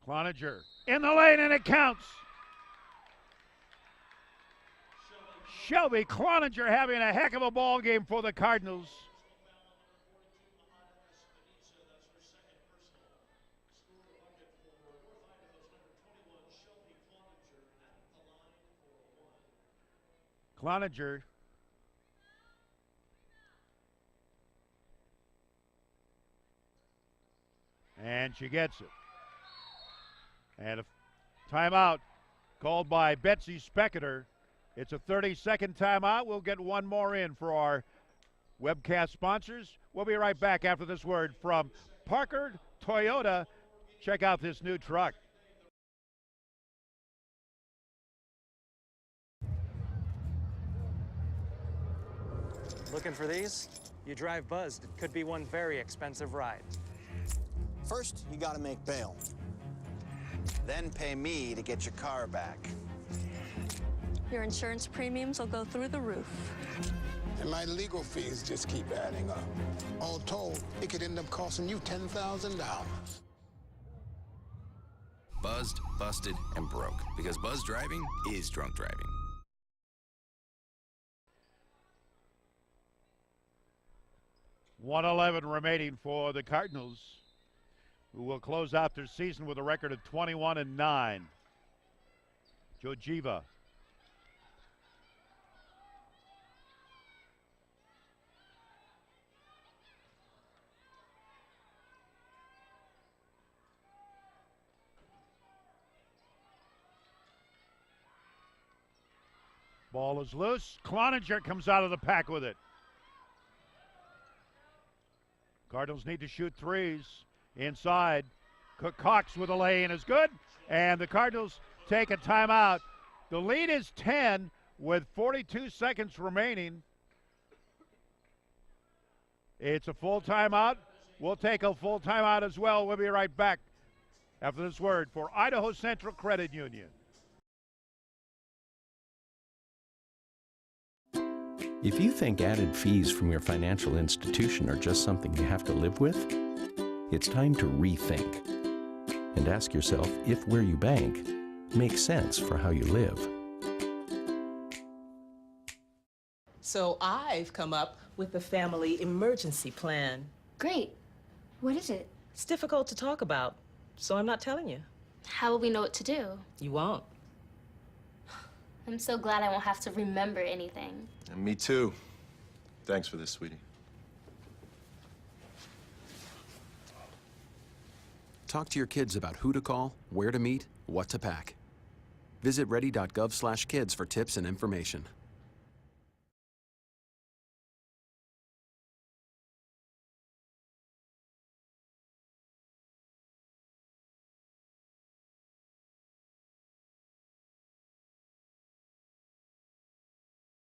Speaker 2: Cloninger in the lane, and it counts. Shelby Cloninger having a heck of a ball game for the Cardinals. Cloninger and she gets it. And a timeout called by Betsy Specketer. It's a 30-second timeout. We'll get one more in for our webcast sponsors. We'll be right back after this word from Parker Toyota. Check out this new truck.
Speaker 7: Looking for these? You drive Buzzed. It could be one very expensive ride.
Speaker 6: First, you gotta make bail. Then pay me to get your car back.
Speaker 8: Your insurance premiums will go through the roof.
Speaker 10: And my legal fees just keep adding up. All told, it could end up costing you $10,000.
Speaker 11: Buzzed, busted, and broke. Because buzz driving is drunk driving.
Speaker 2: .111 remaining for the Cardinals, who will close out their season with a record of 21-9. Jojiva. Ball is loose. Cloninger comes out of the pack with it. Cardinals need to shoot threes. Inside, Cook-Cox with a lay-in is good, and the Cardinals take a timeout. The lead is 10 with 42 seconds remaining. It's a full timeout. We'll take a full timeout as well. We'll be right back after this word for Idaho Central Credit Union.
Speaker 3: If you think added fees from your financial institution are just something you have to live with, it's time to rethink and ask yourself if where you bank makes sense for how you live.
Speaker 12: So I've come up with the family emergency plan.
Speaker 9: Great. What is it?
Speaker 12: It's difficult to talk about, so I'm not telling you.
Speaker 9: How will we know what to do?
Speaker 12: You won't.
Speaker 14: I'm so glad I won't have to remember anything.
Speaker 15: And me too. Thanks for this, sweetie.
Speaker 11: Talk to your kids about who to call, where to meet, what to pack. Visit ready.gov/kids for tips and information.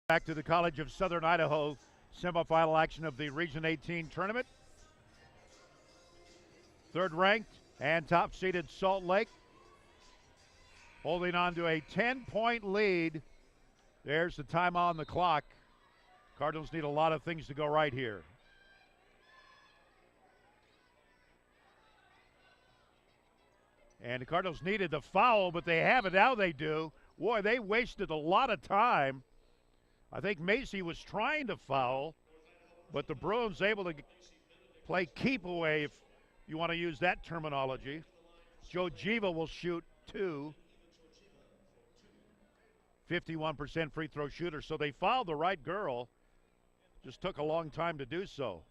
Speaker 2: Back to the College of Southern Idaho semifinal action of the Region 18 tournament. Third ranked and top seeded Salt Lake holding on to a 10-point lead. There's the time on the clock. Cardinals need a lot of things to go right here. And the Cardinals needed the foul, but they have it. Now they do. Boy, they wasted a lot of time. I think Macy was trying to foul, but the Bruins able to play keep away, if you want to use that terminology. Joe Giva will shoot 2. 51% free throw shooter. So they fouled the right girl. Just took a long time to do so.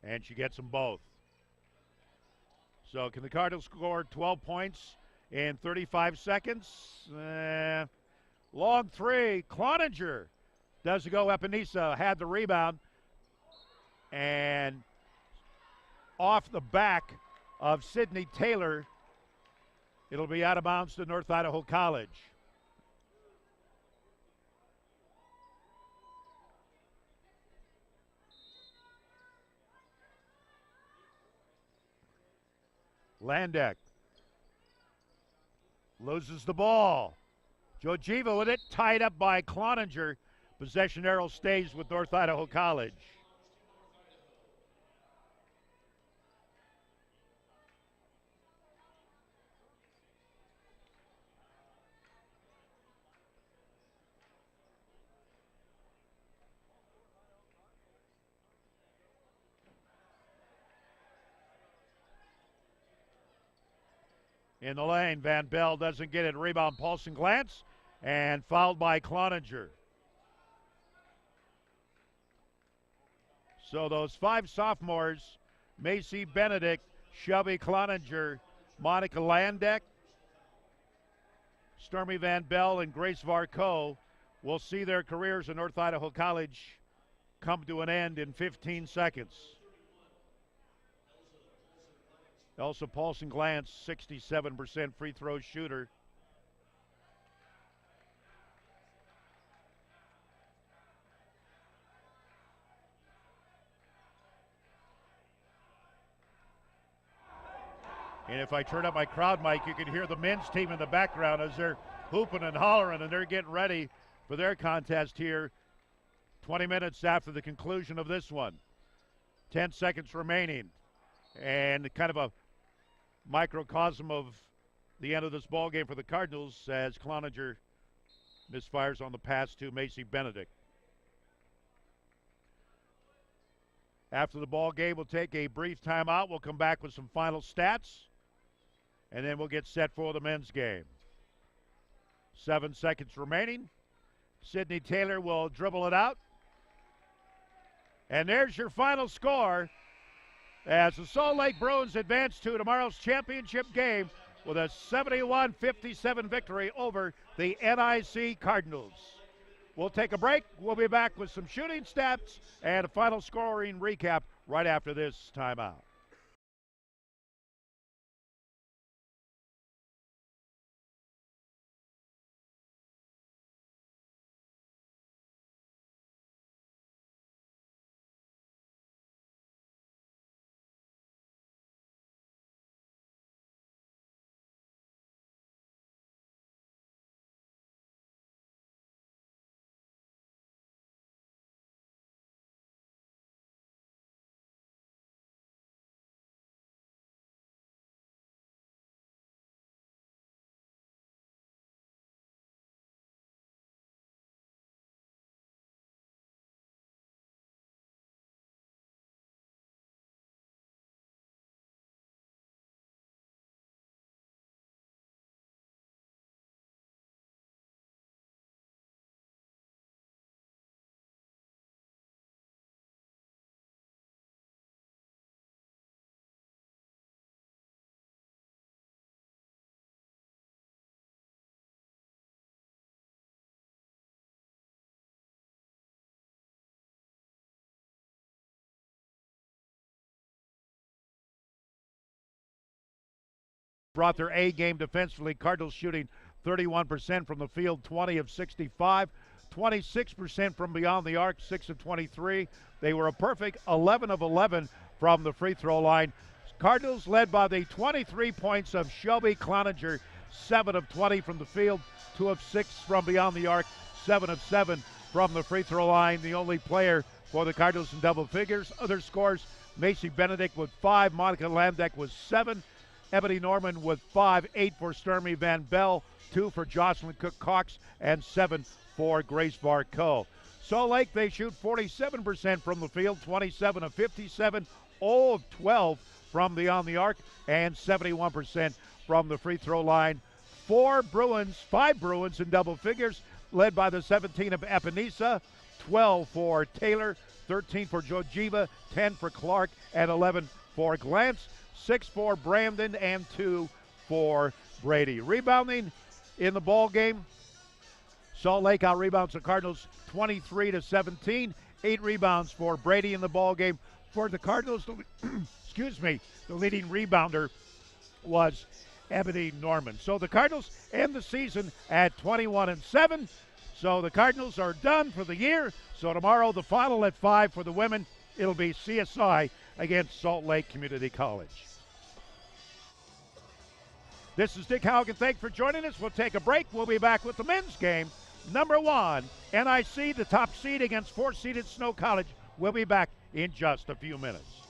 Speaker 2: And she gets them both. So can the Cardinals score 12 points in 35 seconds? Long three. Cloninger does go. Epinesa had the rebound. And off the back of Sydney Taylor, it'll be out of bounds to North Idaho College. Landek loses the ball. Jojiva with it, tied up by Cloninger. Possession arrow stays with North Idaho College. In the lane, Van Bell doesn't get it. Rebound, Paulson glance, and fouled by Cloninger. So those 5 sophomores, Macy Benedict, Shelby Cloninger, Monica Landek, Stormy Van Bell, and Grace Varco, will see their careers at North Idaho College come to an end in 15 seconds. Elsa Paulson Glantz, 67% free throw shooter. And if I turn up my crowd mic, you can hear the men's team in the background as they're hooping and hollering, and they're getting ready for their contest here 20 minutes after the conclusion of this one. 10 seconds remaining. And kind of a microcosm of the end of this ball game for the Cardinals as Cloninger misfires on the pass to Macy Benedict. After the ball game, we'll take a brief timeout. We'll come back with some final stats, and then we'll get set for the men's game. 7 seconds remaining. Sydney Taylor will dribble it out. And there's your final score as the Salt Lake Bruins advance to tomorrow's championship game with a 71-57 victory over the NIC Cardinals. We'll take a break. We'll be back with some shooting stats and a final scoring recap right after this timeout. brought their A game defensively. Cardinals shooting 31% from the field, 20 of 65, 26% from beyond the arc, 6 of 23. They were a perfect 11 of 11 from the free throw line. Cardinals led by the 23 points of Shelby Cloninger, 7 of 20 from the field, 2 of 6 from beyond the arc, 7 of 7 from the free throw line. The only player for the Cardinals in double figures. Other scores, Macy Benedict with 5, Monica Landek with 7, Ebony Norman with 5, 8 for Stormy Van Bell, 2 for Jocelyn Cook-Cox, and 7 for Grace Barco. Salt Lake, they shoot 47% from the field, 27 of 57, 0 of 12 from beyond the arc, and 71% from the free throw line. 5 Bruins in double figures, led by the 17 of Epinesa, 12 for Taylor, 13 for Jojiva, 10 for Clark, and 11 for Glantz, 6 for Brandon, and 2 for Brady. Rebounding in the ball game, Salt Lake out-rebounds the Cardinals 23-17. 8 rebounds for Brady in the ball game. For the Cardinals, the leading rebounder was Ebony Norman. So the Cardinals end the season at 21-7. So the Cardinals are done for the year. So tomorrow, the final at 5 for the women. It'll be CSI against Salt Lake Community College. This is Dick Haugen. Thanks for joining us. We'll take a break. We'll be back with the men's game. Number 1, NIC, the top seed against 4th-seeded Snow College. We'll be back in just a few minutes.